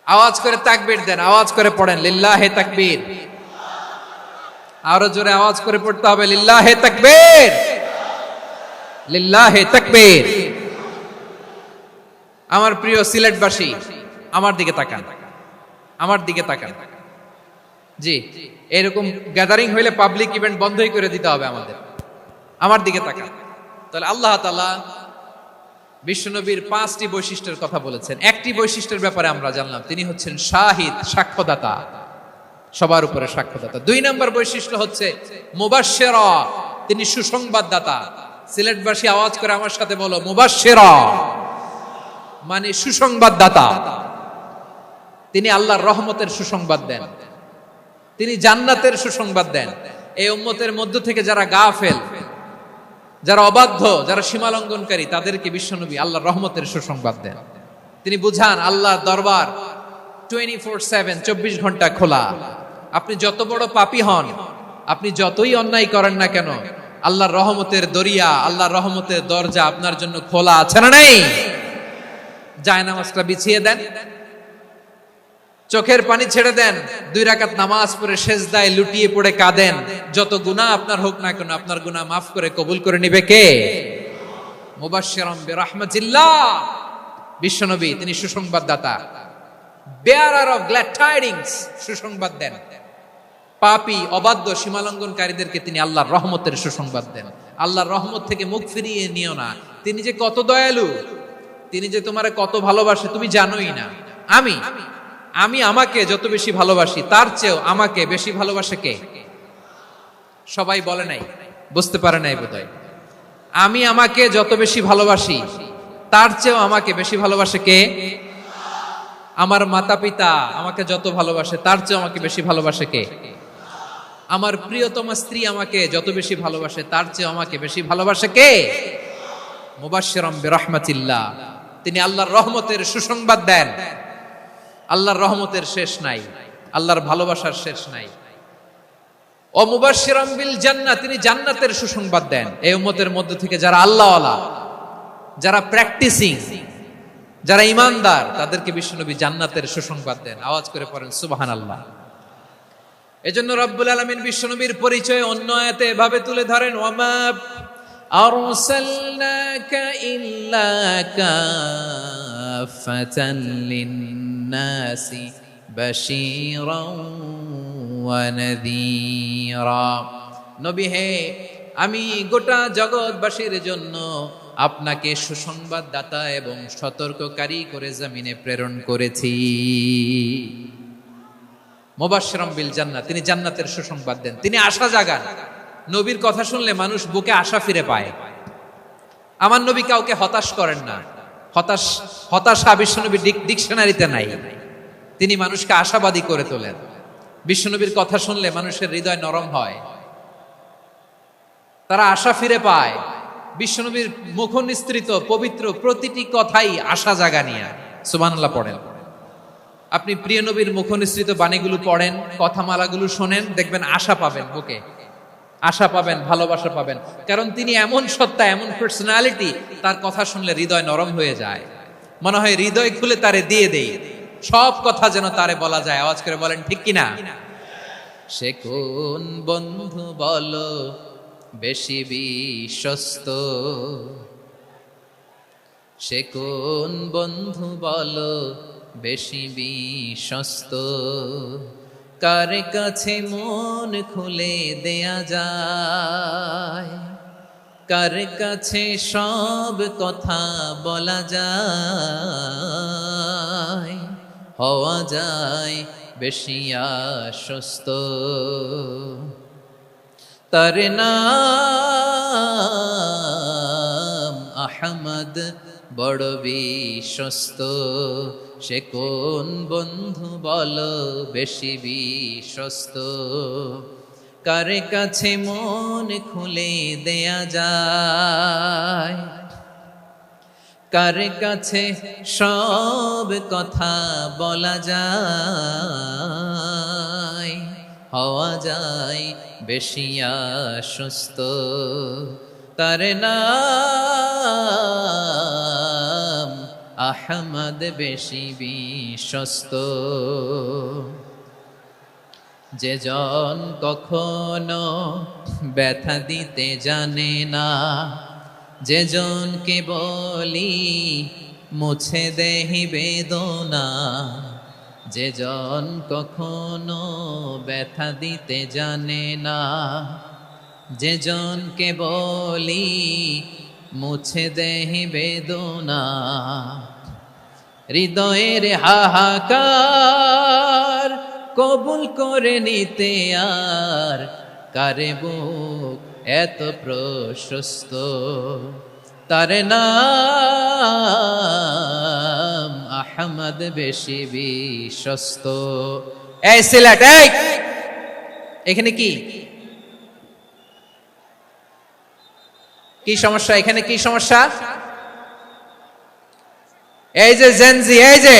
S2: আওয়াজ করে তাকবীর দেন, আওয়াজ করে পড়েন লিল্লাহে তাকবীর। আরো জোরে আওয়াজ করে পড়তে হবে লিল্লাহে তাকবীর, লিল্লাহে তাকবীর। আমার প্রিয় সিলেটবাসী, আমার দিকে তাকান, আমার দিকে তাকান। জি, এরকম গ্যাদারিং হইলে পাবলিক ইভেন্ট বন্ধই করে দিতে হবে আমাদের। আমার দিকে তাকান। তাহলে আল্লাহ তাআলা বিশ্বনবীর 5টি বৈশিষ্ট্যের কথা বলেছেন। একটি বৈশিষ্ট্যের ব্যাপারে আমরা জানলাম, তিনি হচ্ছেন শাহিদ, সাক্ষ্যদাতা, সবার উপরে সাক্ষ্যদাতা। 2 নম্বর বৈশিষ্ট্য হচ্ছে মুবাশশিরা, তিনি সুসংবাদদাতা। সিলেটবাসী আওয়াজ করে আমার সাথে বলো মুবাশশিরা, মানে সুসংবাদদাতা। তিনি আল্লাহর রহমতের সুসংবাদ দেন, তিনি জান্নাতের সুসংবাদ দেন। এই উম্মতের মধ্য থেকে যারা গাফেল, যারা অবাধ্য, যারা সীমালঙ্ঘনকারী, তাদেরকে বিশ্বনবী আল্লাহর রহমতের সুসংবাদ দেন। তিনি বুঝান আল্লাহর দরবার 24/7, 24 ঘন্টা খোলা। আপনি যত বড় পাপী হন, আপনি যতই অন্যায় করেন না কেন, আল্লাহর রহমতের দরিয়া, আল্লাহর রহমতের দরজা আপনার জন্য খোলা আছে না নেই? জায়নামাজটা বিছিয়ে দেন, চোখের পানি ছেড়ে দেন, 2 রাকাত নামাজ পড়ে সেজদায় লুটিয়ে পড়ে কাঁদেন। যত গুনাহ আপনার হোক না কেন, আপনার গুনাহ মাফ করে কবুল করে নিবে কে? মুবাশশিরাম বিরাহমাতিল্লাহ। বিশ্বনবী তিনি সুসংবাদদাতা, বেয়ারার অফ গ্ল্যাড টাইডিংস, সুসংবাদ দেন। পাপী, অবাধ্য, সীমালঙ্ঘনকারীদেরকে তিনি আল্লাহর রহমতের সুসংবাদ দেন। আল্লাহর রহমত থেকে মুখ ফিরিয়ে নিও না। তিনি যে কত দয়ালু, তিনি যে তোমারে কত ভালোবাসে তুমি জানোই না। আমি আমাকে যত বেশি ভালোবাসি, তার চেয়েও আমাকে বেশি ভালোবাসে কে? সবাই বলে নাই, বুঝতে পারে নাই বোধহয়। আমি আমাকে যত বেশি ভালোবাসি, তার চেয়েও আমাকে বেশি ভালোবাসে কে? আমার মাতা পিতা আমাকে যত ভালোবাসে তার চেয়ে আমাকে বেশি ভালোবাসে কে? আমার প্রিয়তমা স্ত্রী আমাকে যত বেশি ভালোবাসে তার চেয়ে আমাকে বেশি ভালোবাসে কে? মুবাশশিরাম বিরহমাতিল্লাহ, তিনি আল্লাহর রহমতের সুসংবাদ দেন। আল্লাহর রহমতের শেষ নাই, আল্লাহর ভালোবাসার শেষ নাই। ও মুবাশশিরাম বিল জান্নাহ, তিনি জান্নাতের সুসংবাদ দেন। এই উম্মতের মধ্য থেকে যারা আল্লাহওয়ালা, যারা প্র্যাকটিসিং, যারা ঈমানদার, তাদেরকে বিশ্বনবী জান্নাতের সুসংবাদ দেন। আওয়াজ করে পড়েন সুবহানাল্লাহ। এজন্য রব্বুল আলামিন বিশ্বনবীর পরিচয় অন্য আয়াতে এভাবে তুলে ধরেন, ওয়ামা আরসালনাকা ইল্লা কাফাতান লিন-নাসি বাশীরাও ওয়া নাযীরা। নবী হে, আমি গোটা জগৎবাসীর জন্য আপনাকে সুসংবাদদাতা এবং সতর্ককারী করে জমিনে প্রেরণ করেছি। মুবাশশিরাম বিল জান্নাহ, তিনি জান্নাতের সুসংবাদ দেন, তিনি আশা জাগান। নবীর কথা শুনলে মানুষ বুকে আশা ফিরে পায়। আমার নবী কাউকে হতাশ করেন না। হতাশা বিশ্বনবীর ডিকশনারিতে নাই। তিনি মানুষকে আশাবাদী করে তোলেন। বিশ্বনবীর কথা শুনলে মানুষের হৃদয় নরম হয়, তারা আশা ফিরে পায়। বিশ্বনবীর মুখ নিঃসৃত পবিত্র প্রতিটি কথাই আশা জাগানিয়া। সুবহানাল্লাহ পড়েন। আপনি প্রিয় নবীর মুখ নিঃসৃত বাণীগুলো পড়েন, কথামালাগুলো শোনেন, দেখবেন আশা পাবেন, বুকে আশা পাবেন, ভালোবাসা পাবেন। কারণ তিনি এমন সত্তা, এমন পার্সোনালিটি, তার কথা শুনলে হৃদয় নরম হয়ে যায়। মনে হয় হৃদয় খুলে তারে দিয়ে দেই, সব কথা যেন তারে বলা যায়। আওয়াজ করে বলেন ঠিক কিনা? সে কোন বন্ধু বলো বেশি বিশ্বস্ত, সে কোন বন্ধু বলো বেশি বিশ্বস্ত, কার কাছে মন খুলে দেয়া যায়, কার কাছে সব কথা বলা যায়, হওয়া যায় বেশি আশ্বস্ত। তার নাম আহমদ, বড় বিশ্বস্ত। সে কোন বন্ধু বলো বেশি বিশ্বস্ত, কার কাছে মন খুলে দেয়া যায়, কার কাছে সব কথা বলা যায়, হওয়া যায় বেশি আশ্বস্ত। তার নাম আহমদ, বেশি বিশ্বস্ত। যে জন কখনো ব্যথা দিতে জানে না, যে জনকে বলি মুছে দেহি বেদনা, যে জন কখনো ব্যথা দিতে জানে না, যে জনকে বলি মুছে দেহি বেদনা, হৃদয়ের হাহাকার কবুল করে নিতে আর কারে বুক এত প্রশস্ত। তার নাম আহমদ, বেশি বিশ্বস্ত। এই সিলেট, এই এখানে কি কি সমস্যা? এখানে কি সমস্যা? এই যে জেনজি, এই যে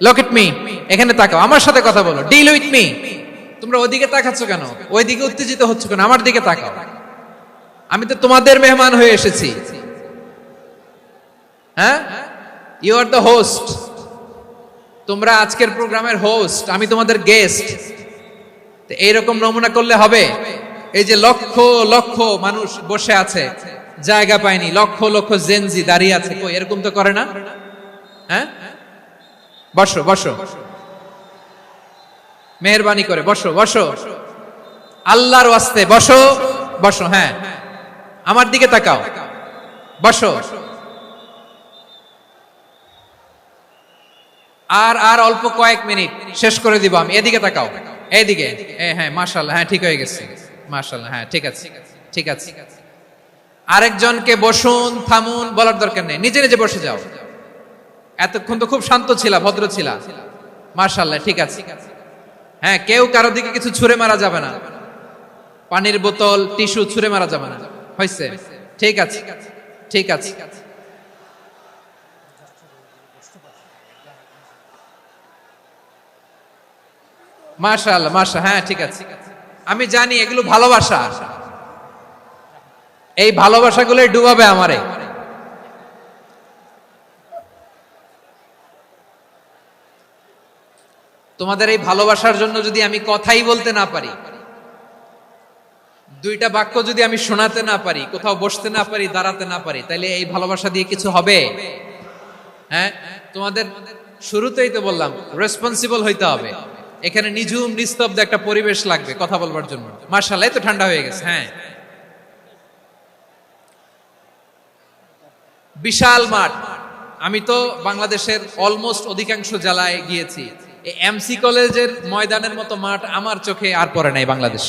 S2: লুক এট মি, এখানে তাকাও, আমার সাথে কথা বলো, ডিল উইথ মি। তোমরা ওইদিকে তাকাচ্ছ কেন? ওইদিকে উত্তেজিত হচ্ছ কেন? আমার দিকে তাকাও, আমি তো তোমাদের মেহমান হয়ে এসেছি। হ্যাঁ, ইউ আর দ্য হোস্ট। তোমরা আজকের প্রোগ্রামের হোস্ট, আমি তোমাদের গেস্ট। এইরকম নমুনা করলে হবে? এই যে লক্ষ লক্ষ মানুষ বসে আছে, জায়গা পায়নি, লক্ষ লক্ষ জেনজি দাঁড়িয়ে আছে, কই এরকম তো করে না? হ্যাঁ, বসো বসো, মেহেরবানি করে বসো বসো, আল্লাহর ওয়াস্তে বসো বসো। হ্যাঁ, আমার দিকে তাকাও, বসো। আর অল্প কয়েক মিনিট, শেষ করে দিব আমি। এদিকে তাকাও, এইদিকে। হ্যাঁ, মাশাআল্লাহ, হ্যাঁ ঠিক হয়ে গেছে, মাশাআল্লাহ, হ্যাঁ ঠিক আছে, ঠিক আছে। আরেকজনকে বসুন, থামুন বলার দরকার নেই, নিজে নিজে বসে যাও। এতক্ষণ তো খুব শান্ত ছিলা, ভদ্র ছিলা, মাশাআল্লাহ, ঠিক আছে। হ্যাঁ, কেউ কারো দিকে কিছু ছুঁড়ে মারা যাবে না, পানির বোতল, টিস্যু ছুঁড়ে মারা যাবে না, হয়েছে? ঠিক আছে, ঠিক আছে। মাশাআল্লাহ, হ্যাঁ, ঠিক আছে। আমি জানি এগুলো ভালোবাসা, এই ভালোবাসাগুলোই ডুবাবে আমারে। তোমাদের এই ভালোবাসার জন্য যদি আমি কথাই বলতে না পারি, দুইটা বাক্য যদি আমি শোনাতে না পারি, কোথাও বসতে না পারি, দাঁড়াতে না পারি, তাহলে এই ভালোবাসা দিয়ে কিছু হবে? হ্যাঁ, তোমাদের শুরুতেই তো বললাম রেসপন্সিবল হইতে হবে। এখানে নিঝুম নিস্তব্ধ একটা পরিবেশ লাগবে কথা বলবার জন্য। মাশাআল্লাহ, তো ঠান্ডা হয়ে গেছে। হ্যাঁ, বিশাল মাঠ। আমি তো বাংলাদেশের অলমোস্ট অধিকাংশ জেলায় গিয়েছি, এই এমসি কলেজের ময়দানের মতো মাঠ আমার চোখে আর পড়ে নাই বাংলাদেশ।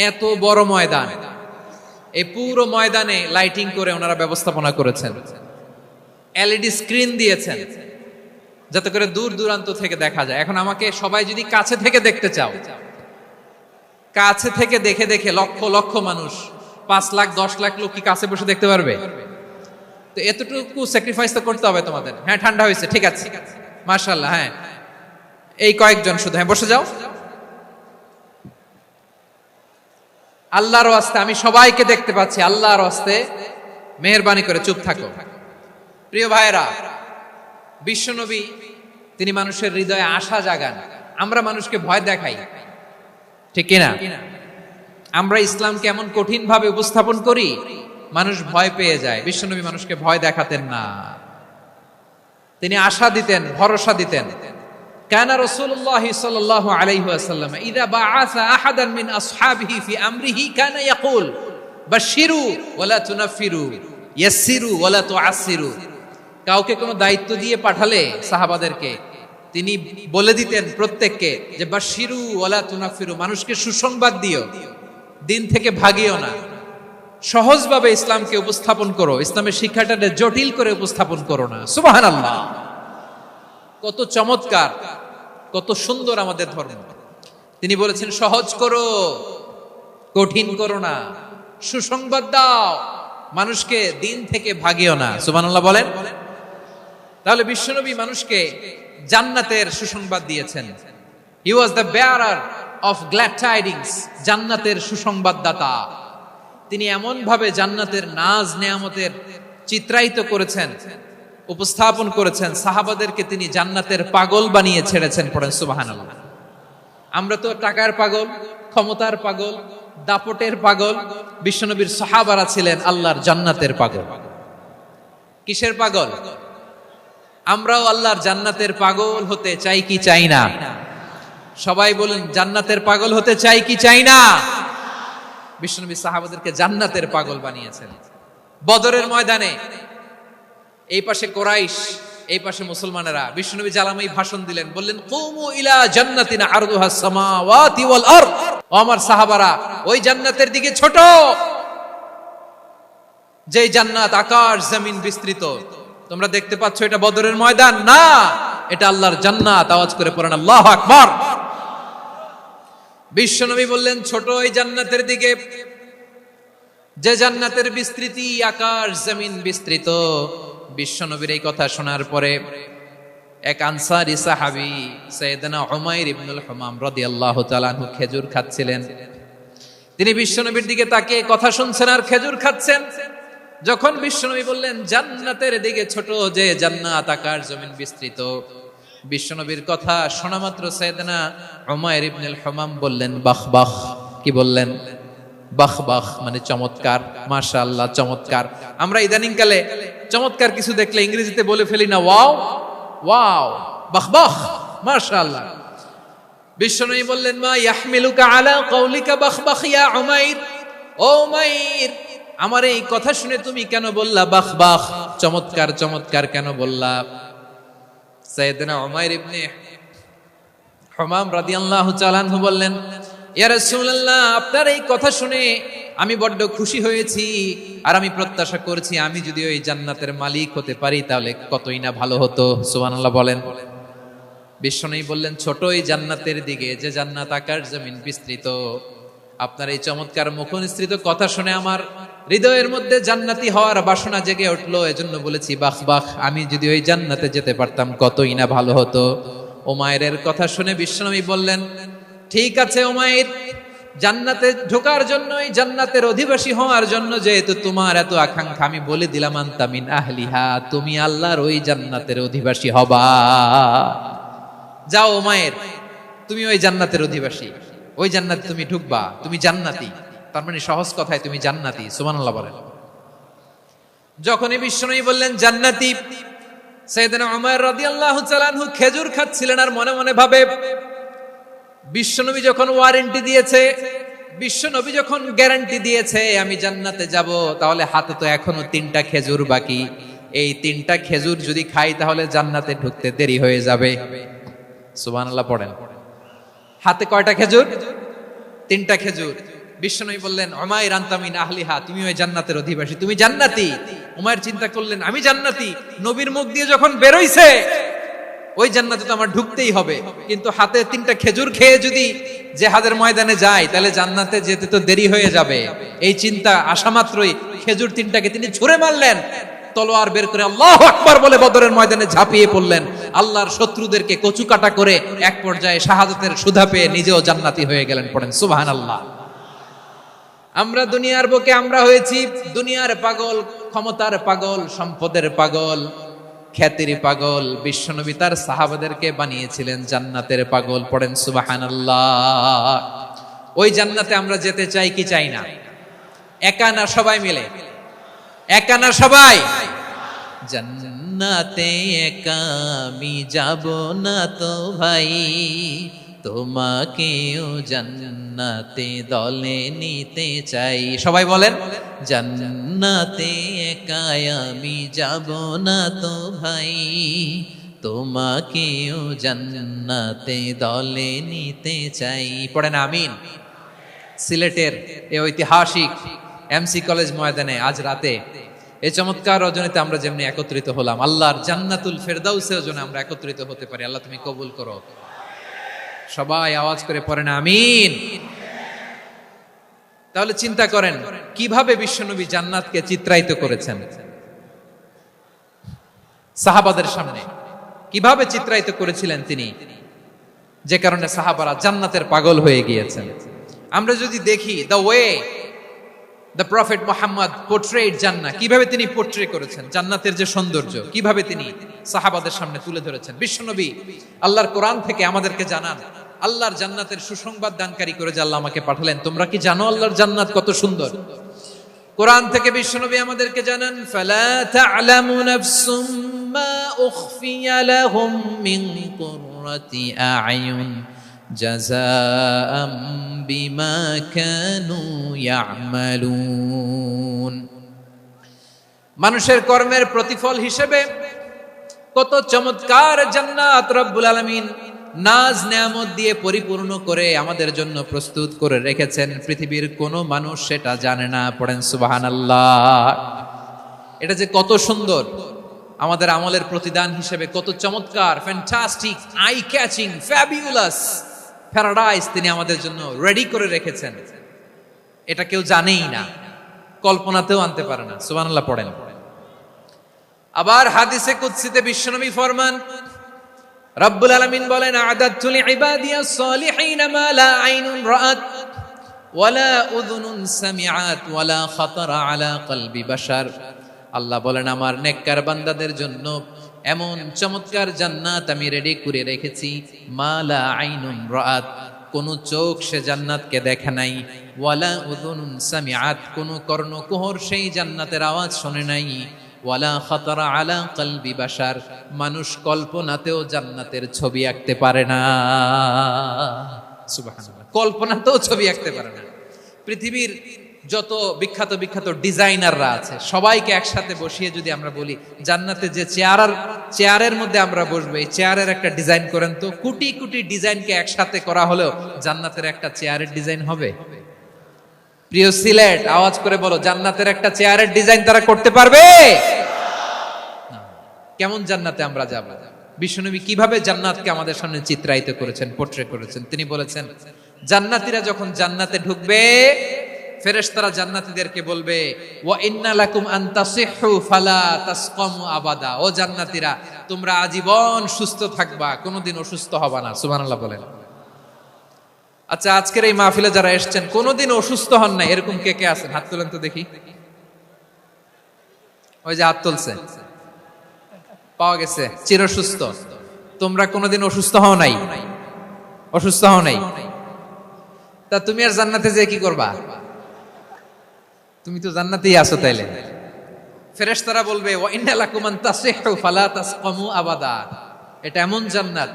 S2: এত বড় ময়দান, এই পুরো ময়দানে লাইটিং করে ওনারা ব্যবস্থাপনা করেছেন, এলইডি স্ক্রিন দিয়েছেন যাতে করে দূর দূরান্ত থেকে দেখা যায়। এখন আমাকে সবাই যদি কাছে থেকে দেখতে চাও, কাছে থেকে দেখে দেখে লক্ষ লক্ষ মানুষ, 5 লাখ 10 লাখ লোক কি কাছে বসে দেখতে পারবে? তো এতটুকু স্যাক্রিফাইস তো করতে হবে তোমাদের। হ্যাঁ, ঠান্ডা হয়েছে, ঠিক আছে, মাশাআল্লাহ। হ্যাঁ, এই কয়েকজন শুধু, হ্যাঁ বসে যাও। আল্লাহর ওয়াস্তে আমি সবাইকে দেখতে পাচ্ছি, আল্লাহর ওয়াস্তে মেহেরবানি করে চুপ থাকো। প্রিয় ভাইরা, বিশ্বনবী তিনি মানুষের হৃদয়ে আশা জাগান। আমরা মানুষকে ভয় দেখাই, ঠিক কিনা? আমরা ইসলামকে এমন কঠিন ভাবে উপস্থাপন করি, মানুষ ভয় পেয়ে যায়। বিশ্বনবী মানুষকে ভয় দেখাতেন না, তিনি আশা দিতেন, ভরসা দিতেন। কানা রাসূলুল্লাহ সাল্লাল্লাহু আলাইহি ওয়াসাল্লাম ইযা বাআসা আহাদান মিন আসহাবিহি ফি আমরিহি কানা ইয়াকুল বাশশিরু ওয়ালা তুনাফিরু ইয়াসসিরু ওয়ালা তুআসসিরু। কাউকে কোনো দায়িত্ব দিয়ে পাঠালে সাহাবাদেরকে তিনি বলে দিতেন প্রত্যেককে যে বাশশিরু ওয়ালা তুনাফিরু, মানুষকে সুসংবাদ দিও, দিন থেকে ভাগিও না, সহজভাবে ইসলামকে উপস্থাপন করো, ইসলামের শিক্ষাটাকে জটিল করে উপস্থাপন করো না। সুবহানাল্লাহ, কত চমৎকার, কত সুন্দর আমাদের ধর্ম। তিনি বলেছেন সহজ করো, কঠিন করো না, সুসংবাদ দাও, মানুষকে দিন থেকে ভাগিও না। সুবহানাল্লাহ বলেন। তাহলে বিশ্বনবী মানুষকে জান্নাতের সুসংবাদ দিয়েছেন। He was the bearer of glad tidings, জান্নাতের সুসংবাদদাতা। তিনি এমন ভাবে জান্নাতের নাজ নেয়ামতের চিত্রায়িত করেছেন, উপস্থাপন করেছেন, সাহাবাদেরকে তিনি জান্নাতের পাগল বানিয়ে ছেড়েছেন। পড়েন সুবহানাল্লাহ। আমরা তো টাকার পাগল, ক্ষমতার পাগল, দাপটের পাগল। বিশ্বনবীর সাহাবারা ছিলেন আল্লাহর জান্নাতের পাগল। কিসের পাগল? আমরাও আল্লাহর জান্নাতের পাগল হতে চাই কি চাই না? সবাই বলেন, জান্নাতের পাগল হতে চাই কি চাই না? বিশ্বনবী সাহাবাদেরকে জান্নাতের পাগল বানিয়েছেন। বদরের ময়দানে এই পাশে কোরাইশ, এই পাশে মুসলমানেরা। বিশ্বনবী জালামাই ভাষণ দিলেন, বললেন কুমু ইলা জান্নাতিন আরদুহাস সামাওয়াতি ওয়াল আরদ। ও আমার সাহাবারা, ওই জান্নাতের দিকে ছোট, যে জান্নাত আকাশ জমিন বিস্তৃত। তোমরা দেখতে পাচ্ছ এটা বদরের ময়দান না, এটা আল্লাহর জান্নাত। আওয়াজ করে পড়েন আল্লাহু আকবার। বিশ্বনবী বললেন ছোট ওই জান্নাতের দিকে, যে জান্নাতের বিস্তৃতি আকাশ জমিন বিস্তৃত। বিশ্বনবীর এই কথা শোনার পরে এক আনসারী সাহাবী সাইয়েদনা উমাইর ইবনুল হুমাম রাদিয়াল্লাহু তাআলা আনহু খেজুর খাচ্ছিলেন। তিনি বিশ্বনবীর দিকে তাকিয়ে কথা শুনছেন আর খেজুর খাচ্ছেন। যখন বিশ্বনবী বললেন জান্নাতের দিকে ছোট, যে জান্নাত আকাশ জমিন বিস্তৃত, বিশ্বনবীর কথা শোনা মাত্র সাইয়েদনা উমাইর ইবনুল হুমাম বললেন বাহ বাহ। কি বললেন? বাহ বাহ, মানে চমৎকার, মাশাআল্লাহ, চমৎকার। আমরা ইদানিং কালে চমৎকার কিছু দেখলে ইংরেজিতে বলে ফেলি না ওয়াও ওয়াও, বাহ বাহ, মাশাআল্লাহ। বিশ্বনবী বললেন মা ইয়াহমিলুকা আলা কওলিকা বাহ বাহ ইয়া উমাইর। ও উমাইর, আমার এই কথা শুনে তুমি কেন বললা বাহ বাহ, চমৎকার চমৎকার কেন বললা? সাইয়েদনা উমাইর ইবনে হুমাম রাদিয়াল্লাহু তাআলা আনহু বললেন ইয়া রাসূলুল্লাহ, আপনার এই কথা শুনে আমি বড্ড খুশি হয়েছি, আর আমি প্রত্যাশা করছি আমি যদি ওই জান্নাতের মালিক হতে পারি তাহলে কতই না ভালো হতো। সুবহানাল্লাহ বলেন। বিশ্বনবী বললেন, ছোট এই জান্নাতের দিকে, যে জান্নাত আকাশ জমিন বিস্তৃত। আপনার এই চমৎকার মুখনিসৃত কথা শুনে আমার হৃদয়ের মধ্যে জান্নাতি হওয়ার বাসনা জেগে উঠলো। এজন্য বলেছি, বাহ বাহ, আমি যদি ওই জান্নাতে যেতে পারতাম কতই না ভালো হতো। উমাইরের কথা শুনে বিশ্বনবী বললেন, ঠিক আছে উমাইর, জান্নাতে ঢোকার জন্য, এই জান্নাতের অধিবাসী হওয়ার জন্য যেহেতু তোমার এত আকাঙ্ক্ষা, আমি বলে দিলাম আনতা মিন আহলিহা, তুমি আল্লাহর ওই জান্নাতের অধিবাসী হবা। যাও উমাইর, তুমি ওই জান্নাতের অধিবাসী, ওই জান্নাতে তুমি ঢুকবা, তুমি জান্নাতি। তার মানে সহজ কথায় তুমি জান্নাতি। সুবহানাল্লাহ বলেন। যখনই বিশ্বনবী বললেন জান্নাতি, সাইয়েদনা উমর রাদিয়াল্লাহু তাআলা আনহু খেজুর খাচ্ছিলেন আর মনে মনে ভাবে, বিশ্বনবী যখন ওয়ারেন্টি দিয়েছে, বিশ্বনবী যখন গ্যারান্টি দিয়েছে আমি জান্নাতে যাব, তাহলে হাতে তো এখনো 3টা খেজুর বাকি। এই 3টা খেজুর যদি খাই তাহলে জান্নাতে ঢুকতে দেরি হয়ে যাবে। সুবহানাল্লাহ পড়েন। হাতে কয়টা খেজুর? 3টা খেজুর। বিশ্বনবী বললেন, উমাইর আনতা মিন আহলিহা, তুমি ওই জান্নাতের অধিবাসী, তুমি জান্নাতি। উমাইর চিন্তা করলেন, আমি জান্নাতি, নবীর মুখ দিয়ে যখন বেরোইছে ওই জান্নাতে তো আমার ঢুকতেই হবে, কিন্তু হাতে 3টা খেজুর খেয়ে যদি জিহাদের ময়দানে যাই তাহলে জান্নাতে যেতে তো দেরি হয়ে যাবে। এই চিন্তা আসা মাত্রই খেজুর 3টাকে তিনি ছুঁড়ে মারলেন, তলোয়ার বের করে আল্লাহু আকবার বলে বদরের ময়দানে ঝাঁপিয়ে পড়লেন। আল্লাহর শত্রুদেরকে কচুকাটা করে এক পর্যায়ে শাহাদাতের সুধা পেয়ে নিজেও জান্নাতি হয়ে গেলেন। পড়েন সুবহানাল্লাহ। আমরা দুনিয়ার বুকে আমরা হয়েছি দুনিয়ার পাগল, ক্ষমতার পাগল, সম্পদের পাগল, খ্যাতির পাগল। বিশ্বনবী তার সাহাবাদেরকে বানিয়েছিলেন জান্নাতের পাগল। পড়েন সুবহানাল্লাহ। ওই জান্নাতে আমরা যেতে চাই কি চাই না? একা না সবাই মিলে? একা না সবাই? জান্নাতে একা আমি যাব না তো ভাই, তোমাকেও জান্নাতে দলে নিতে চাই। সবাই বলেন, জান্নাতে একা আমি যাব না তো ভাই, তোমাকেও জান্নাতে দলে নিতে চাই। পড়েন আমিন। সিলেটের এই ঐতিহাসিক এমসি কলেজ ময়দানে আজ রাতে এই চমৎকার রজনীতে আমরা যেমনি একত্রিত হলাম, আল্লাহর জান্নাতুল ফেরদাউসেও যেন আমরা একত্রিত হতে পারি। আল্লাহ তুমি কবুল করো। সবাই আওয়াজ করে পড়েন আমিন। তাহলে চিন্তা করেন কিভাবে বিশ্বনবী জান্নাতকে চিত্রায়িত করেছেন সাহাবাদের সামনে, কিভাবে চিত্রায়িত করেছিলেন তিনি, যে কারণে সাহাবারা জান্নাতের পাগল হয়ে গিয়েছেন। আমরা যদি দেখি the way the prophet Muhammad portrait জান্নাত, কিভাবে তিনি পোর্ট্রে করেছেন জান্নাতের যে সৌন্দর্য, কিভাবে তিনি সাহাবাদের সামনে তুলে ধরেছেন। বিশ্বনবী আল্লাহর কোরআন থেকে আমাদেরকে জানান, আল্লাহর জান্নাতের সুসংবাদ দানকারী করে যে আল্লাহ আমাকে পাঠালেন। তোমরা কি জানো আল্লাহর জান্নাত কত সুন্দর? কোরআন থেকে বিশ্বনবী আমাদেরকে জানান, ফালা তা'লামু নাফসুম মা উখফিয়া লাহুম মিন কুররাতি আ'য়ুন জাযাআম বিমা কানু ইয়া'মালুন। মানুষের কর্মের প্রতিফল হিসেবে কত চমৎকার জান্নাত রব্বুল আলামিন নাজ নেয়ামত দিয়ে পরিপূর্ণ করে আমাদের জন্য প্রস্তুত করে রেখেছেন। পৃথিবীর কোনো মানুষ সেটা জানে না। পড়েন সুবহানাল্লাহ। এটা যে কত সুন্দর, আমাদের আমলের প্রতিদান হিসেবে কত চমৎকার, fantastic, eye catching, fabulous paradise তিনি আমাদের জন্য রেডি করে রেখেছেন। এটা কেউ জানেই না, কল্পনাতেও আনতে পারে না। সুবহানাল্লাহ পড়েন। আবার হাদিসে কুদসিতে বিশ্বনবী ফরমান, রব্বুল আলামিন বলেন, আ'দাদতু লিইবাদিয়াস সালিহিন মা লা আইনুন রাআত ওয়ালা উযুনুন সামিআত ওয়ালা খাতারা আলা কলবি বাশার। আল্লাহ বলেন, আমার নেককার বান্দাদের জন্য এমন চমৎকার জান্নাত আমি রেডি করে রেখেছি, মা লা আইনুন রাআত, কোন চোখ সে জান্নাতকে দেখে নাই, ওয়ালা উযুনুন সামিআত, কোন কর্ণকুহর সেই জান্নাতের আওয়াজ শোনে নাই, ওয়ালা খাতারা আলা কলবি বাশার, মানুষ কল্পনাতেও জান্নাতের ছবি আঁকতে পারে না। সুবহানাল্লাহ, কল্পনাতেও ছবি আঁকতে পারে না। পৃথিবীর যত বিখ্যাত বিখ্যাত ডিজাইনাররা আছে সবাইকে একসাথে বসিয়ে যদি আমরা বলি জান্নাতে যে চেয়ারের মধ্যে আমরা বসবো, এই চেয়ারের একটা ডিজাইন করেন তো, কোটি কোটি ডিজাইনকে একসাথে করা হলেও জান্নাতের একটা চেয়ারের ডিজাইন হবে? প্রিয় সিলেট, আওয়াজ করে বলো, জান্নাতের একটা চেয়ারের ডিজাইন তারা করতে পারবে? কেমন জান্নাতে আমরা যাব? বিশ্বনবী কিভাবে জান্নাতকে আমাদের সামনে চিত্রায়িত করেছেন, পোট্রে করেছেন? তিনি বলেছেন, জান্নাতীরা যখন জান্নাতে ঢুকবে, ফেরেশতারা জান্নাতীদেরকে বলবে, ওয়া ইন্না লাকুম আন তাসিহু ফালা তাসকামু আবাদা। ও জান্নাতীরা, তোমরা আজীবন সুস্থ থাকবা, কোনোদিন অসুস্থ হবা না। সুবহানাল্লাহ বলেন। আচ্ছা, আজকের এই মাহফিলে যারা এসেছেন কোনোদিন অসুস্থ হন না, এরকম কে কে আছেন? হাত তুলেন তো দেখি। ওই যে হাত তুলছে, পাওয়া গেছে, চির সুস্থ। তোমরা কোনোদিন অসুস্থ হও নাই? অসুস্থ হও নাই? তা তুমি আর জান্নাতে যে কি করবা? তুমি তো জান্নাতেই আছো তাইলে। ফেরেশতারা বলবে, ওয়া ইন্না লাকুম আন তাসিহু ফালা তাসকামু আবাদা। এটা এমন জান্নাত,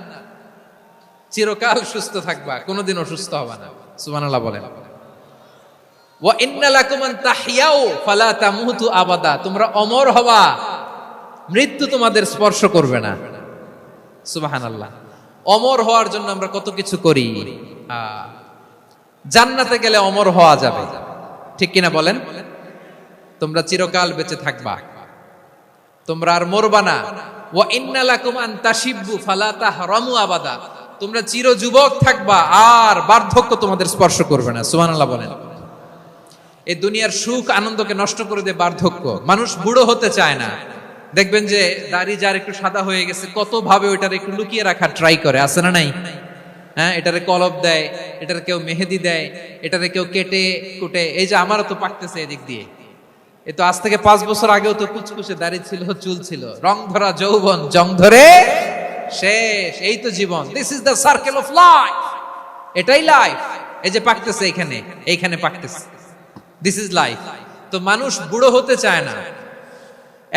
S2: চিরকাল সুস্থ থাকবা, কোনোদিন অসুস্থ হবা না। সুবহানাল্লাহ বলেন। ওয়া ইন্না লাকুম আন তাহইয়াউ ফালা তামুতু আবাদা। তোমরা অমর হবা, মৃত্যু তোমাদের স্পর্শ করবে না। সুবহানাল্লাহ। অমর হওয়ার জন্য আমরা কত কিছু করি। জান্নাতে গেলে অমর হওয়া যাবে, ঠিক কিনা বলেন? তোমরা চিরকাল বেঁচে থাকবা, তোমরা আর মরবা না। ওয়া ইন্না লাকুম আন তাশিব্বু ফালা তাহরামু আবাদা। তোমরা চির যুবক থাকবা, আর বার্ধক্য তোমাদের স্পর্শ করবে না। সুবহানাল্লাহ বলেন। এই দুনিয়ার সুখ আনন্দকে নষ্ট করে দেয় বার্ধক্য। মানুষ বুড়ো হতে চায় না। দেখবেন যে দাড়ি যার একটু সাদা হয়ে গেছে, কত ভাবে ওইটার একটু লুকিয়ে রাখার ট্রাই করে, আছে না নাই? হ্যাঁ, এটারে কলব দেয়, এটার কেউ মেহেদি দেয়, এটারে কেউ কেটে কুটে। এই যে আমারও তো পাকতেছে এদিক দিয়ে। এ তো আজ থেকে 5 বছর আগেও তো কুচকুচে দাড়ি ছিল, চুল ছিল, রং ধরা যৌবন, জং ধরে শেষ। এই তো জীবন। This is the circle of life. এটাই লাইফ। এই যে পাকতেছে এইখানে, এইখানে পাকতেছে, দিস ইজ লাইফ। তো মানুষ বুড়ো হতে চায় না।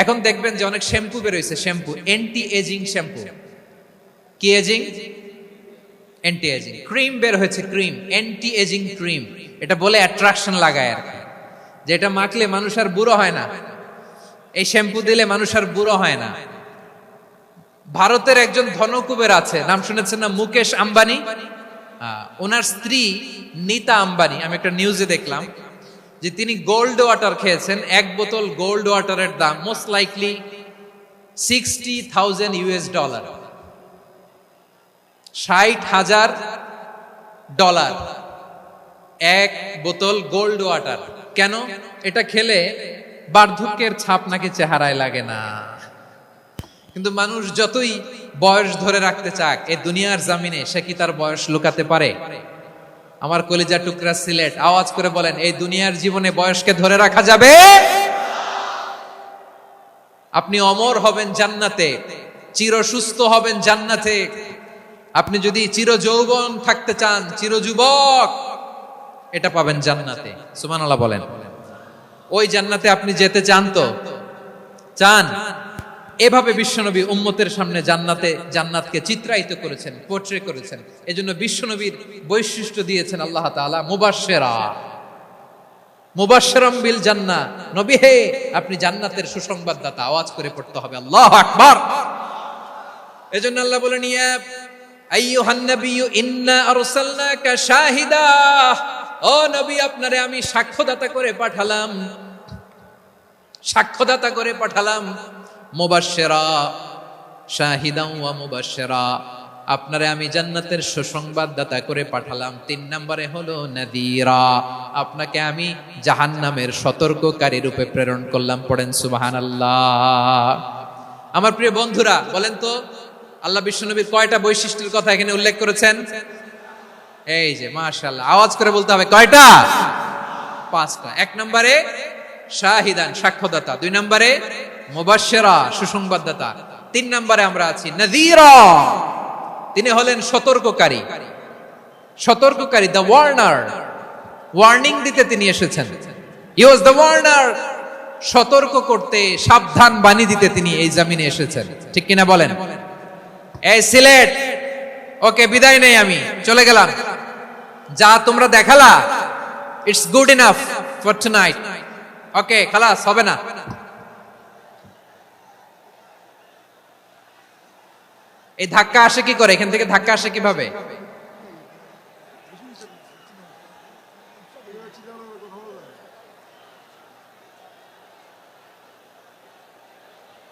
S2: এখন দেখবেন যে অনেক শ্যাম্পু বেরোইছে, শ্যাম্পু, অ্যান্টি এজিং শ্যাম্পু। কি এজিং? Anti aging. ক্রিম বের হয়েছে, ক্রিম, অ্যান্টি এজিং ক্রিম। এটা বলে অ্যাট্রাকশন লাগায় আর কি, যে এটা মাখলে মানুষ আর বুড়ো হয় না, এই শ্যাম্পু দিলে মানুষ আর বুড়ো হয় না। ভারতের একজন ধনকুবের আছে, নাম শুনেছেন না? মুকেশ আম্বানি। ওনার স্ত্রী নীতা আম্বানি, আমি একটা নিউজে দেখলাম যে তিনি গোল্ড ওয়াটার খেয়েছেন। 1 বোতল গোল্ড ওয়াটারের দাম মোস্ট লাইকলি $60,000, $60,000 1 বোতল গোল্ড ওয়াটার। কেন? এটা খেলে বার্ধক্যের ছাপ নাকি চেহারায় লাগে না। কিন্তু মানুষ যতই বয়স ধরে রাখতে চাক এই দুনিয়ার জামিনে, সে কি তার বয়স লুকাতে পারে? আমার কলিজা টুকরা সিলেট, আওয়াজ করে বলেন, এই দুনিয়ার জীবনে বয়সকে ধরে রাখা যাবে? আপনি অমর হবেন জান্নাতে, চির সুস্থ হবেন জান্নাতে। আপনি যদি চির যৌবন থাকতে চান, চির যুবক, এটা পাবেন জান্নাতে। সুবহানাল্লাহ বলেন। ওই জান্নাতে আপনি যেতে চান তো? চান? এভাবে বিশ্বনবী উম্মতের সামনে জান্নাতকে চিত্রায়িত করেছেন, পোট্রে করেছেন। এজন্য বিশ্বনবীর বৈশিষ্ট্য দিয়েছেন আল্লাহ তাআলা মুবাশশিরাম বিল জান্নাহ। নবী হে, আপনি জান্নাতের সুসংবাদদাতা। আওয়াজ করে পড়তে হবে আল্লাহু আকবার। এজন্য আল্লাহ বলেন, ইয়া আইয়ুহান নাবিয়্যু ইন্না আরসালনাকা শাহিদা। ও নবী, আপনারে আমি সাক্ষ্যদাতা করে পাঠালাম, সাক্ষ্যদাতা করে পাঠালাম। মুবাশশিরা, শাহিদান ওয়া মুবাশশিরা, আপনারে আমি জান্নাতের সুসংবাদদাতা করে পাঠালাম। 3 নম্বরে হলো নাযীরা, আপনাকে আমি জাহান্নামের সতর্ককারী রূপে প্রেরণ করলাম। পড়েন সুবহানাল্লাহ। আমার প্রিয় বন্ধুরা, বলেন তো আল্লাহ বিশ্বনবীর কয়টা বৈশিষ্ট্যের কথা এখানে উল্লেখ করেছেন? এই যে মাশাআল্লাহ, আওয়াজ করে বলতে হবে, কয়টা? 5টা। 1 নম্বরে শাহিদান, সাক্ষ্যদাতা। 2 নম্বরে মুবাশশিরা, সুসংবাদদাতা। 3 নম্বরে আমরা আছি নাযীরা, তিনি হলেন সতর্ককারী। সতর্ককারী, দ্য ওয়ার্নার, ওয়ার্নিং দিতে তিনি এসেছেন। হি ওয়াজ দ্য ওয়ার্নার, সতর্ক করতে, সাবধান বাণী দিতে তিনি এই জমিনে এসেছেন। ঠিক কিনা বলেন? এই সিলেট, ওকে, বিদায় নেই, আমি চলে গেলাম। যা তোমরা দেখালা, it's good enough for tonight. Okay, খালাস, হবে না। এই ধাক্কা আসে কি করে? এখান থেকে ধাক্কা আসে কিভাবে?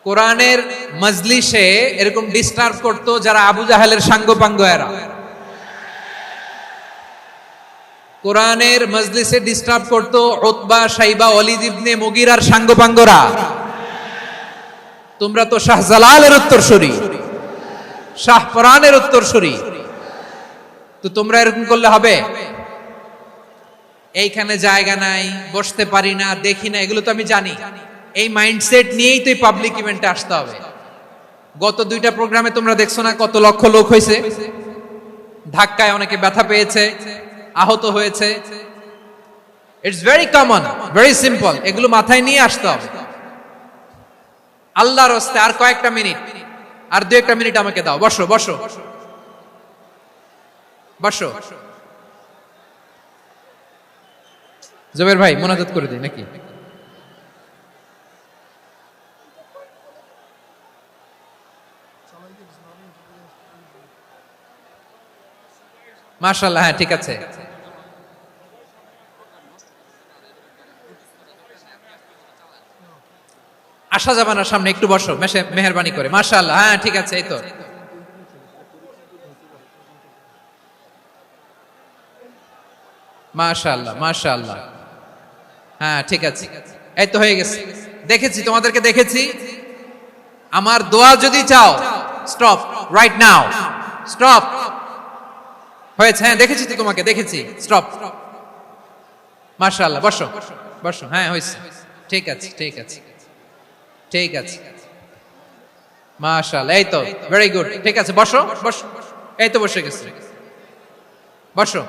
S2: কোরআনের মজলিসে এরকম ডিস্টার্ব করতো যারা আবু জাহেলের সাঙ্গপাঙ্গ এরা। কোরআনের মজলিসে ডিস্টার্ব করতো উতবা, শাইবা, ওয়ালিদ ইবনে মুগিরার সাঙ্গপাঙ্গরা। তোমরা তো শাহজালালের উত্তরসূরি, শাহপরানের উত্তরসূরি, তো তোমরা এরকম করলে হবে? এইখানে জায়গা নাই, বসতে পারি না, দেখি না, এগুলো তো আমি জানি। এই মাইন্ডসেট নিয়েই তো এই পাবলিক ইভেন্টে আসতে হবে। গত 2টা প্রোগ্রামে তোমরা দেখছো না কত লক্ষ লোক হয়েছে, ধাক্কায় অনেকে ব্যথা পেয়েছে, আহত হয়েছে। It's very common, very simple. এগুলো মাথায় নিয়ে আসতে হবে। আল্লাহর রাস্তে আর কয়েকটা মিনিট, আর 2-1 মিনিট আমাকে দাও। বসো বসো বসো। জবের ভাই মোনাজাত করে দিই নাকি? মাশাআল্লাহ, হ্যাঁ ঠিক আছে। আসা যাবে না সামনে, একটু বসো মেহেরবানি করে। মাশাআল্লাহ, হ্যাঁ ঠিক আছে। এই তো মাশাআল্লাহ মাশাআল্লাহ, হ্যাঁ ঠিক আছে। এই তো হয়ে গেছে। দেখেছি তোমাদেরকে, দেখেছি। আমার দোয়া যদি চাও, স্টপ রাইট নাও, স্টপ। হয়েছে, হ্যাঁ দেখেছি তো তোমাকে, দেখেছি। স্টপ। মাশাআল্লাহ, বসো বসো। হ্যাঁ হয়েছে, ঠিক আছে ঠিক আছে ঠিক আছে। মাশাআল্লাহ, এই তো ভেরি গুড, ঠিক আছে। বসো বসো। এই তো বসে গেছে, বসো।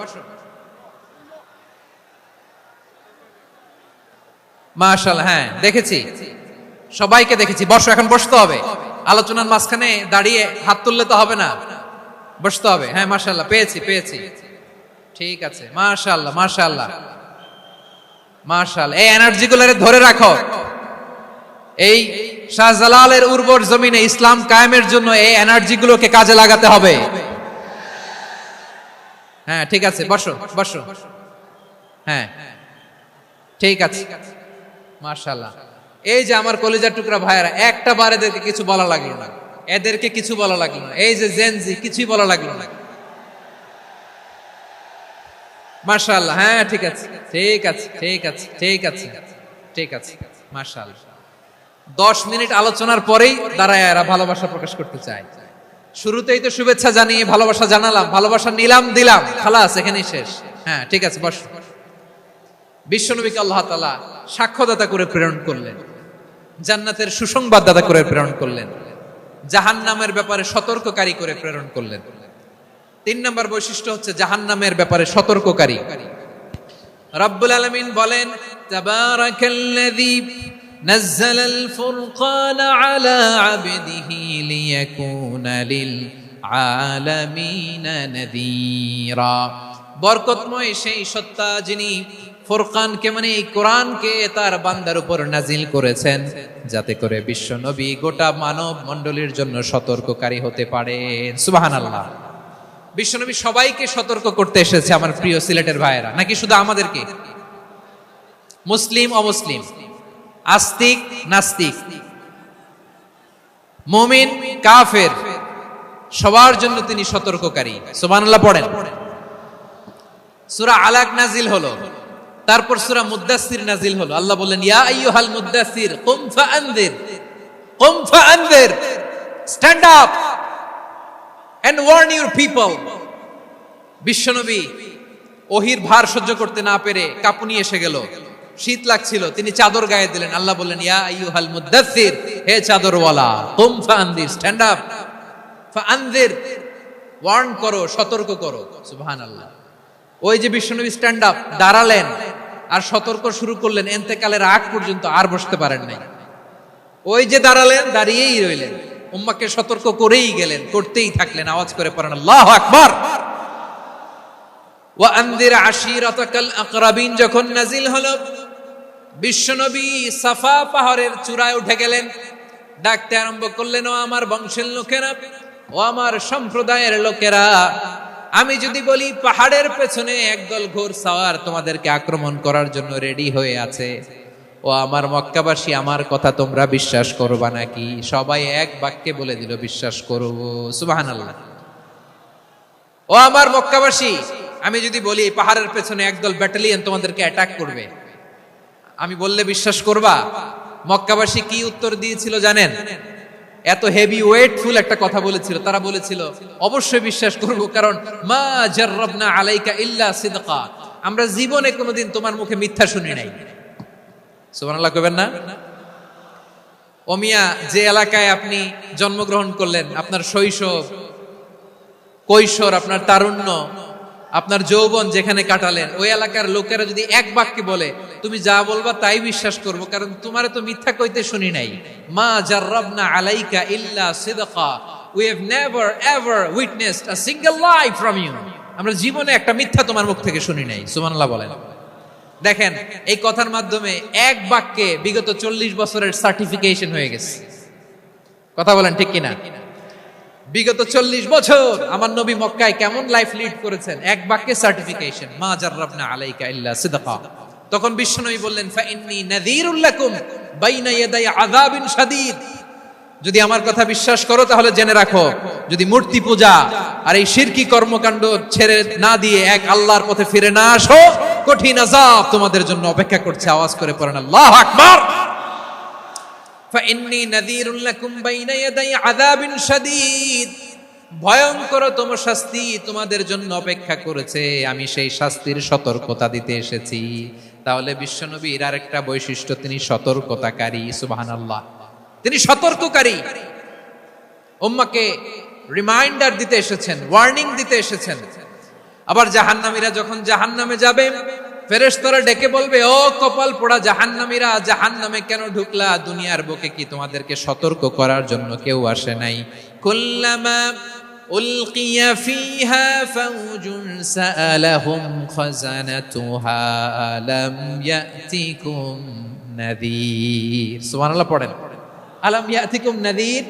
S2: মাশাআল্লাহ, হ্যাঁ দেখেছি, সবাইকে দেখেছি। বসো, এখন বসতে হবে। আলোচনার মাঝখানে দাঁড়িয়ে হাত তুললে তো হবে না, বসতে হবে। হ্যাঁ মাশাআল্লাহ, পেয়েছি পেয়েছি, ঠিক আছে। মাশাআল্লাহ মাশাআল্লাহ মাশাআল্লাহ। এই এনার্জি গুলোরে ধরে রাখো। এই শাহজালালের উর্বর জমিনে ইসলাম কায়েমের জন্য এই এনার্জি গুলোকে কাজে লাগাতে হবে। হ্যাঁ ঠিক আছে, বসো বসো। হ্যাঁ ঠিক আছে, মাশাআল্লাহ। এই যে আমার কলিজার টুকরা ভাইয়েরা, একটা বার এদেরকে কিছু বলা লাগলো না, এদেরকে কিছু বলা লাগলো না। এই যে জেনজি, কিছুই বলা লাগলো না। মাশাআল্লাহ, হ্যাঁ ঠিক আছে ঠিক আছে ঠিক আছে ঠিক আছে ঠিক আছে। মাশাআল্লাহ। 10 মিনিট আলোচনার পরেই দাঁড়ায় এরা ভালোবাসা প্রকাশ করতে চায়। শুরুতেই তো শুভেচ্ছা জানিয়ে ভালোবাসা জানালাম, ভালোবাসা নিলাম, দিলাম, খালাস, এখানেই শেষ। হ্যাঁ ঠিক আছে, বস। বিশ্বনবীকে আল্লাহ তাআলা সাক্ষ্যদাতা করে প্রেরণ করলেন, জান্নাতের সুসংবাদদাতা করে প্রেরণ করলেন, জাহান্নামের ব্যাপারে সতর্ককারী করে প্রেরণ করলেন। 3 নম্বর বৈশিষ্ট্য হচ্ছে জাহান্নামের ব্যাপারে সতর্ককারী। রব্বুল আলামিন বলেন, তাবারাকাল্লাযী নাযালাল ফুরকানা আলা আবদিহি লিয়াকুনা লিল আলামিনা নাযীরা। বরকতময় সেই সত্তা যিনি ফুরকানকে, মানে এই কোরআনকে তার বান্দার উপর নাজিল করেছেন, যাতে করে বিশ্ব নবী গোটা মানব মণ্ডলীর জন্য সতর্ককারী হতে পারেন। সুবহানাল্লাহ। বিশ্বনবী সবাইকে সতর্ক করতে এসেছে, আমার প্রিয় সিলেটের ভাইয়েরা, নাকি শুধু আমাদেরকে? মুসলিম অমুসলিম, আস্তিক নাস্তিক, মুমিন কাফের, সবার জন্য তিনি সতর্ককারী। সুবহানাল্লাহ পড়েন। সূরা আলাক নাজিল হলো, তারপর সূরা মুদ্দাসসির নাজিল হলো। আল্লাহ বললেন, ইয়া আইয়ুহাল মুদ্দাসসির কুম ফাআনযির, কুম ফাআনযির, stand up and warn your people. বিশ্বনবী ওহির ভার সহ্য করতে না পেরে কাঁপুনি এসে গেল, শীত লাগছিল, তিনি চাদর গায়ে দিলেন। আল্লাহ বললেন, ইয়া আইয়ুহাল মুদ্দাসসির, হে চাদরওয়ালা, কুম ফাআনযির, স্ট্যান্ড আপ, ফাআনযির, ওয়ার্ন করো, সতর্ক করো। সুবহানাল্লাহ। ওই যে বিশ্বনবী স্ট্যান্ড আপ, দাঁড়ালেন আর সতর্ক শুরু করলেন, ইন্তেকালের আগ পর্যন্ত আর বসতে পারেন নাই। ওই যে দাঁড়ালেন, দাঁড়িয়েই রইলেন, উম্মাহকে সতর্ক করেই গেলেন, করতেই থাকলেন। আওয়াজ করে পড়েন আল্লাহু আকবার। ওয়া আনযির আশীরাতাকাল আকরাবিন যখন নাজিল হলো, বিশ্বনবী সাফা পাহাড়ের চূড়ায় উঠে গেলেন, ডাকতে আরম্ভ করলেন, ও আমার বংশের লোকেরা, ও আমার সম্প্রদায়ের লোকেরা, আমি যদি বলি পাহাড়ের পেছনে একদল ঘোড়সাওয়ার তোমাদেরকে আক্রমণ করার জন্য রেডি হয়ে আছে, ও আমার মক্কাবাসী, আমার কথা তোমরা বিশ্বাস করবা নাকি? সবাই এক বাক্যে বলে দিল বিশ্বাস করব। সুবহানাল্লাহ। ও আমার মক্কাবাসী, আমি যদি বলি পাহাড়ের পেছনে একদল ব্যাটালিয়ন তোমাদেরকে অ্যাটাক করবে, আমি বললে বিশ্বাস করবা? মক্কাবাসী কি উত্তর দিয়েছিল জানেন? এত হেভি ওয়েটফুল একটা কথা বলেছিল। তারা বলেছিল অবশ্যই বিশ্বাস করব, কারণ মা জাররাবনা আলাইকা ইল্লা সিদকা, আমরা জীবনে কোনোদিন তোমার মুখে মিথ্যা শুনি নাই। সুবহানাল্লাহ কইবেন না? ও মিয়া, যে এলাকায় আপনি জন্মগ্রহণ করলেন, আপনার শৈশব, কৈশোর, আপনার তারুণ্য, আপনার যৌবন যেখানে কাটালেন, ওই এলাকার লোকেরা যদি এক বাক্যে বলে তুমি যা বলবা তাই বিশ্বাস করব, কারণ তোমারে তো মিথ্যা কইতে শুনি নাই। মা জাররাবনা আলাইকা ইল্লা সিদকা, we have never ever witnessed a single lie from you, আমরা জীবনে একটা মিথ্যা তোমার মুখ থেকে শুনি নাই। সুবহানাল্লাহ বলেন। দেখেন, এই কথার মাধ্যমে এক বাক্যে বিগত 40 বছরের সার্টিফিকেশন হয়ে গেছে। কথা বলেন ঠিক কিনা? বিগত 40 বছর আমার নবী মক্কায় কেমন লাইফ লিড করেছেন, এক বাক্যে সার্টিফিকেশন, মা জাররাবনা আলাইকা ইল্লা সিদকা। তখন বিশ্বনবী বললেন ফা ইন্নী নাযীরুল লাকুম বাইনা ইয়াদাই আযাবিন শাদীদ, যদি আমার কথা বিশ্বাস করো তাহলে জেনে রাখো, যদি মূর্তি পূজা আর এই শিরকি কর্মকাণ্ড ছেড়ে না দিয়ে এক আল্লাহর পথে ফিরে না আসো, কঠিন আযাব তোমাদের জন্য অপেক্ষা করছে। আওয়াজ করে পড়েন আল্লাহু আকবার। ফাইন্নী নাযীরুল লাকুম বাইনা ইয়াদাই আযাবিন শাদীদ, ভয়ঙ্করতম শাস্তি তোমাদের জন্য অপেক্ষা করেছে, আমি সেই শাস্তির সতর্কতা দিতে এসেছি। তাহলে বিশ্বনবীর আরেকটা বৈশিষ্ট্য, তিনি সতর্কতাকারী। সুবহানাল্লাহ, তিনি সতর্ককারী। উম্মাহকে রিমাইন্ডার দিতে এসেছেন, ওয়ার্নিং দিতে এসেছেন। আবার জাহান্নামীরা যখন জাহান্নামে যাবে, ফেরেশতারা ডেকে বলবে ও কপাল পোড়া জাহান্নামীরা, জাহান্নামে কেন ঢুকলা? দুনিয়ার বুকে কি তোমাদেরকে সতর্ক করার জন্য কেউ আসে নাই? কুল্লামা উলকিয়া ফিহা ফাউজুন সাআলাহুম খাযানাতুহা আলাম ইয়াতিকুম নাযীর। সুবহানাল্লাহ পড়েন। আলাম ইয়াতিকুম নাযীর,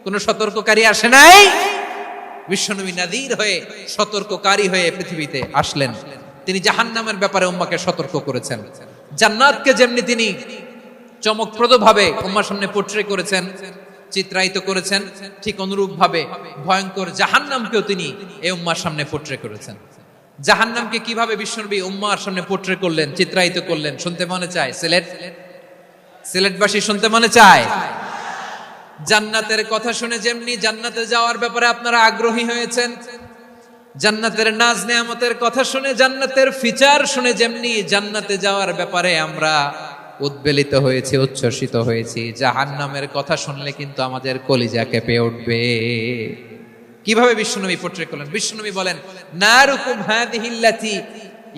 S2: কোন সতর্ককারী আসে নাই? বিশ্বনবী নাযীর হয়ে, সতর্ককারী হয়ে পৃথিবীতে আসলেন। তিনি জাহান্নামের ব্যাপারে উম্মাহকে সতর্ক করেছেন। জান্নাতকে যেমনি তিনি চমকপ্রদ ভাবে উম্মার সামনে পোট্রে করেছেন, চিত্রায়িত করেছেন, ঠিক অনুরূপ ভাবে ভয়ঙ্কর জাহান্নামকেও তিনি এই উম্মার সামনে পোট্রে করেছেন। জাহান্নামকে কিভাবে বিশ্বনবী উম্মার সামনে পোট্রে করলেন, চিত্রায়িত করলেন, শুনতে মনে চায়? সিলেটবাসী শুনতে মনে চায়? জান্নাতের কথা শুনে যেমনি জান্নাতে যাওয়ার ব্যাপারে আপনারা আগ্রহী হয়েছেন, জান্নাতের নাজ নেয়ামতের কথা শুনে, জান্নাতের ফিচার শুনে যেমনি জান্নাতে যাওয়ার ব্যাপারে আমরা উদ্বেলিত হয়েছি, উচ্ছ্বসিত হয়েছি, জাহান্নামের কথা শুনলে কিন্তু আমাদের কলিজা কেঁপে উঠবে। কিভাবে বিশ্বনবী পোট্রে করলেন? বিশ্বনবী বলেন নারুকুম হাযিহিল্লাতী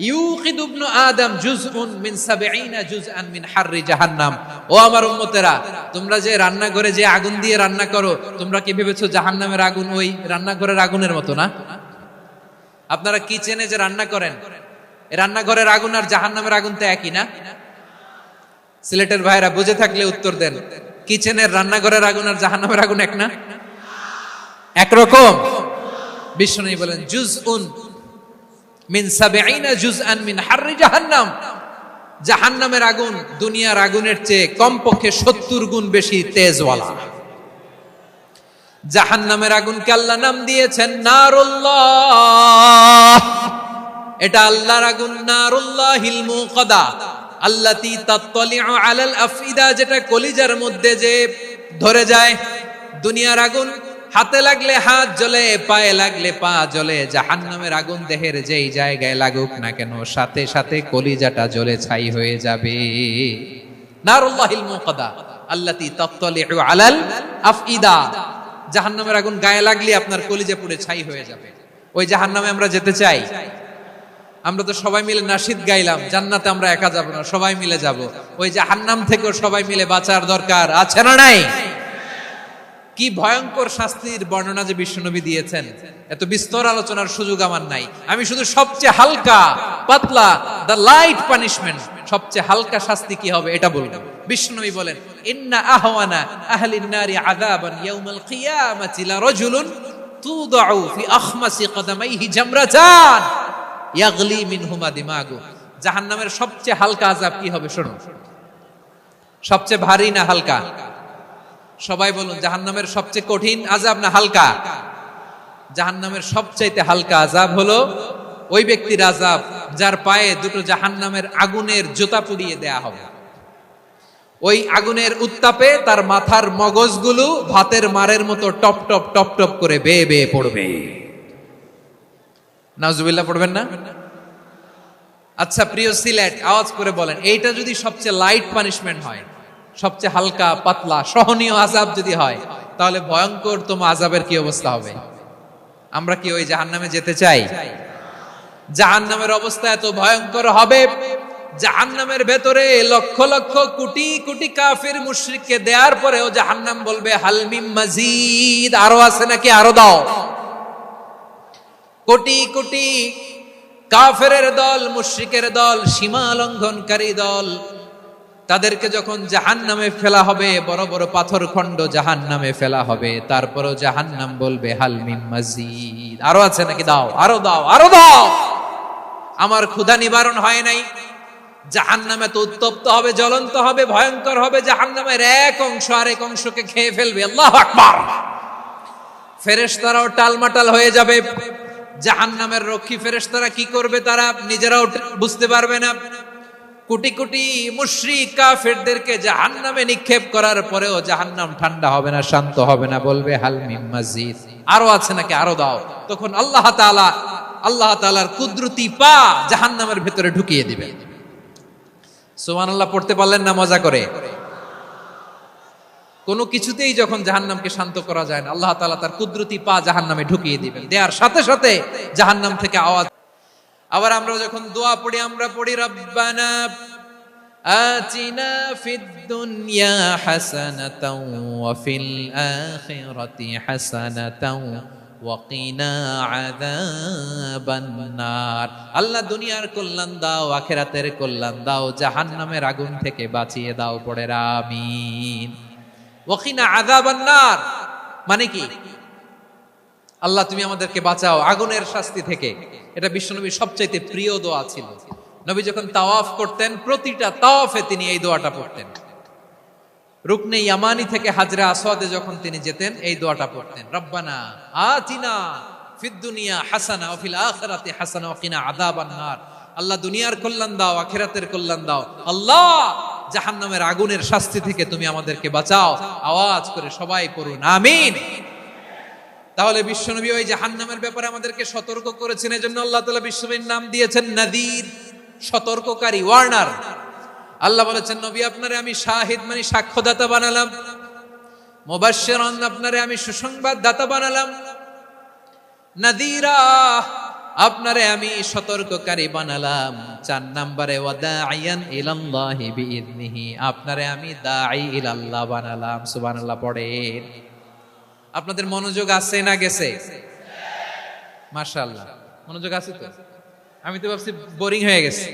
S2: ইউকিদু ইবনু আদম জুজউন মিন 70 জুজআন মিন হাররি জাহান্নাম। ও আমার উম্মতেরা, তোমরা যে রান্নাঘরে যে আগুন দিয়ে রান্না করো, তোমরা কি ভেবেছো জাহান্নামের আগুন ওই রান্নাঘরের আগুনের মতো না? আপনারা কিচেনে যে রান্না করেন, এই রান্নাঘরের আগুন আর জাহান্নামের আগুন তো একই না? সিলেটের ভাইরা বুঝে থাকলে উত্তর দেন, কিচেনের রান্নাঘরের আগুন আর জাহান্নামের আগুন এক না? একরকম? বিশ্বনবী বলেন জুজউন মিন 70 জুজআন মিন হাররি জাহান্নাম, জাহান্নামের আগুন দুনিয়ার আগুনের চেয়ে কমপক্ষে 70 গুণ বেশি তেজওয়ালা। জাহান্নামের আগুনকে আল্লাহ নাম দিয়েছেন নারুল্লাহ। এটা আল্লাহর আগুন, নারুল্লাহিল মুকাদা আল্লাতী তাত্তালিউ আলাল আফইদা, যেটা কলিজার মধ্যে যে ধরে যায়। দুনিয়ার আগুন হাতে লাগলে হাত জ্বলে, পায়ে লাগলে পা জ্বলে, জাহান্নামের আগুন দেহের যেই জায়গায় লাগুক না কেন সাথে সাথে কলিজাটা জ্বলে ছাই হয়ে যাবে। নারুল্লাহিল মুকাদা আল্লাতী তাত্তালিউ আলাল আফইদা, জাহান্নামের আগুন গায়ে লাগলে আপনার কলিজা পুড়ে ছাই হয়ে যাবে। ওই জাহান্নামে আমরা যেতে চাই? আমরা তো সবাই মিলে নাশিদ গাইলাম, জান্নাতে আমরা একা যাব না, সবাই মিলে যাব। ওই জাহান্নাম থেকেও সবাই মিলে বাঁচার দরকার আছে না নাই? কি ভয়ঙ্কর শাস্তির বর্ণনা যে বিশ্বনবী দিয়েছেন, এত বিস্তর আলোচনার সুযোগ আমার নাই। আমি শুধু সবচেয়ে হালকা পাতলা, দ্য লাইট পানিশমেন্ট, সবচেয়ে হালকা শাস্তি কি হবে এটা বলবো। বিশ্বনবী বলেন ইন্না আহওয়ানা আহলিন নারি আযাবান ইয়াউমাল কিয়ামাতি লা রাজুলুন তুদাউ ফি আখমাসি কদামাইহি জামরাতান ইয়াগলি মিনহুমা দিমাগু। জাহান্নামের সবচেয়ে হালকা আযাব কি হবে শোনো। সবচেয়ে ভারী না হালকা? সবাই বলুন, জাহান্নামের সবচেয়ে কঠিন আযাব না হালকা? জাহান্নামের সবচাইতে হালকা আযাব হলো ওই ব্যক্তির আযাব যার পায়ে দুটো জাহান্নামের আগুনের জুতা পুড়িয়ে দেয়া হবে। ওই আগুনের উত্তাপে তার মাথার মগজগুলো ভাতের মারের মতো টপ টপ টপ টপ করে বেয়ে বেয়ে পড়বে। নাউজুবিল্লাহ পড়বেন না? আচ্ছা প্রিয় সিলেট, আওয়াজ করে বলেন, এইটা যদি সবচেয়ে লাইট পানিশমেন্ট হয়, সবচেয়ে হালকা পাতলা সহনীয় আযাব যদি হয়, তাহলে ভয়ঙ্করতম আযাবের কি অবস্থা হবে? আমরা কি ওই জাহান্নামে যেতে চাই? জাহান্নামের অবস্থা এত ভয়ঙ্কর হবে, জাহান্নামের ভেতরে লক্ষ লক্ষ কোটি কোটি কাফির মুশরিককে দেওয়ার পরেও জাহান্নাম বলবে হাল মিম মাজিদ, আরো আছে নাকি, আরো দাও। কোটি কোটি কাফেরের দল, মুশরিকের দল, সীমা লঙ্ঘনকারী দল, তাদেরকে যখন জাহান্নামে ফেলা হবে, বড় বড় পাথর খণ্ড জাহান্নামে ফেলা হবে, তারপরও জাহান্নাম বলবে হাল মিম মাজিদ, আরো আছে নাকি, দাও, আরো দাও, আরো দাও। আমার ক্ষুধা নিবারণ হয় নাই। জাহান্নামে তো উত্তপ্ত হবে, জ্বলন্ত হবে, ভয়ঙ্কর হবে। জাহান্নামের এক অংশ আরেক অংশকে খেয়ে ফেলবে। আল্লাহু আকবার। ফেরেশতারাও টালমাটাল হয়ে যাবে। জাহান্নামের রক্ষী ফেরেশতারা কি করবে তারা নিজেরাও বুঝতে পারবে না। কোটি কোটি মুশরিক কাফেরদেরকে জাহান্নামে নিক্ষেপ করার পরেও জাহান্নাম ঠান্ডা হবে না, শান্ত হবে না, বলবে হাল মিম মাজিদ, আরো আছে নাকি, আরো দাও। তখন আল্লাহ তাআলার কুদরতি পা জাহান্নামের ভেতরে ঢুকিয়ে দিবেন। সুবহানাল্লাহ পড়তে পারলেন না মজা করে? কোনো কিছুতেই যখন জাহান্নামকে শান্ত করা যায় না, আল্লাহ তাআলা তার কুদরতি পা জাহান্নামে ঢুকিয়ে দিবেন। দেওয়ার সাথে সাথে জাহান্নাম থেকে আওয়াজ। আবার আমরা যখন দোয়া পড়ি, আমরা পড়ি রব্বানা আতিনা ফিদ দুনিয়া হাসানাতাও ওয়া ফিল আখিরাতি হাসানাতাও ওয়া কিনা আযাবান নার। আল্লাহ দুনিয়ার কল্যাণ দাও, আখিরাতের কল্যাণ দাও, জাহান্নামের আগুন থেকে বাঁচিয়ে দাও। পড়ে আমিন। ওয়া কিনা আযাবান নার মানে কি? আল্লাহ তুমি আমাদেরকে বাঁচাও আগুনের শাস্তি থেকে। এটা বিশ্বনবীর সবচাইতে প্রিয় দোয়া ছিল। নবী যখন তাওয়াফ করতেন, প্রতিটা তাওয়াফে তিনি এই দোয়াটা পড়তেন। রুকনে ইয়ামানি থেকে হাজরে আসওয়াদে যখন তিনি যেতেন, এই দোয়াটা পড়তেন, রব্বানা আতিনা ফিদ দুনিয়া হাসানা ওয়া ফিল আখিরাতি হাসানা ওয়া কিনা আযাবান নার। আল্লাহ দুনিয়ার কল্যাণ দাও, আখিরাতের কল্যাণ দাও। আল্লাহ জাহান্নামের আগুনের শাস্তি থেকে তুমি আমাদেরকে বাঁচাও। আওয়াজ করে সবাই পড়ুন আমিন। তাহলে বিশ্বনবী ওই জাহান্নামের ব্যাপারে আমাদেরকে সতর্ক করেছেন। এজন্য আল্লাহ তাআলা বিশ্বনবীর নাম দিয়েছেন নাযীর, সতর্ককারী, ওয়ার্নার। আল্লাহ বলেছেন নবী আপনারে আমি শাহিদ মানে সাক্ষ্যদাতা বানালাম, মুবাশশিরান আপনারে আমি সুসংবাদ দাতা বানালাম, নাযীরা আপনারে আমি সতর্ককারী বানালাম। 4 নম্বরে ওয়াদাইয়ান ইলাল্লাহি বিইذনিহি, আপনারে আমি দাঈ ইলাল্লাহ বানালাম। সুবহানাল্লাহ পড়েন। আপনাদের মনোযোগ আছে না গেছে? মাশাআল্লাহ মনোযোগ আছে তো। আমি তো ভাবছি বোরিং হয়ে গেছে।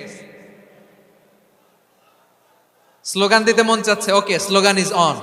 S2: স্লোগান দিতে মন চাচ্ছে। ওকে, স্লোগান ইজ অন।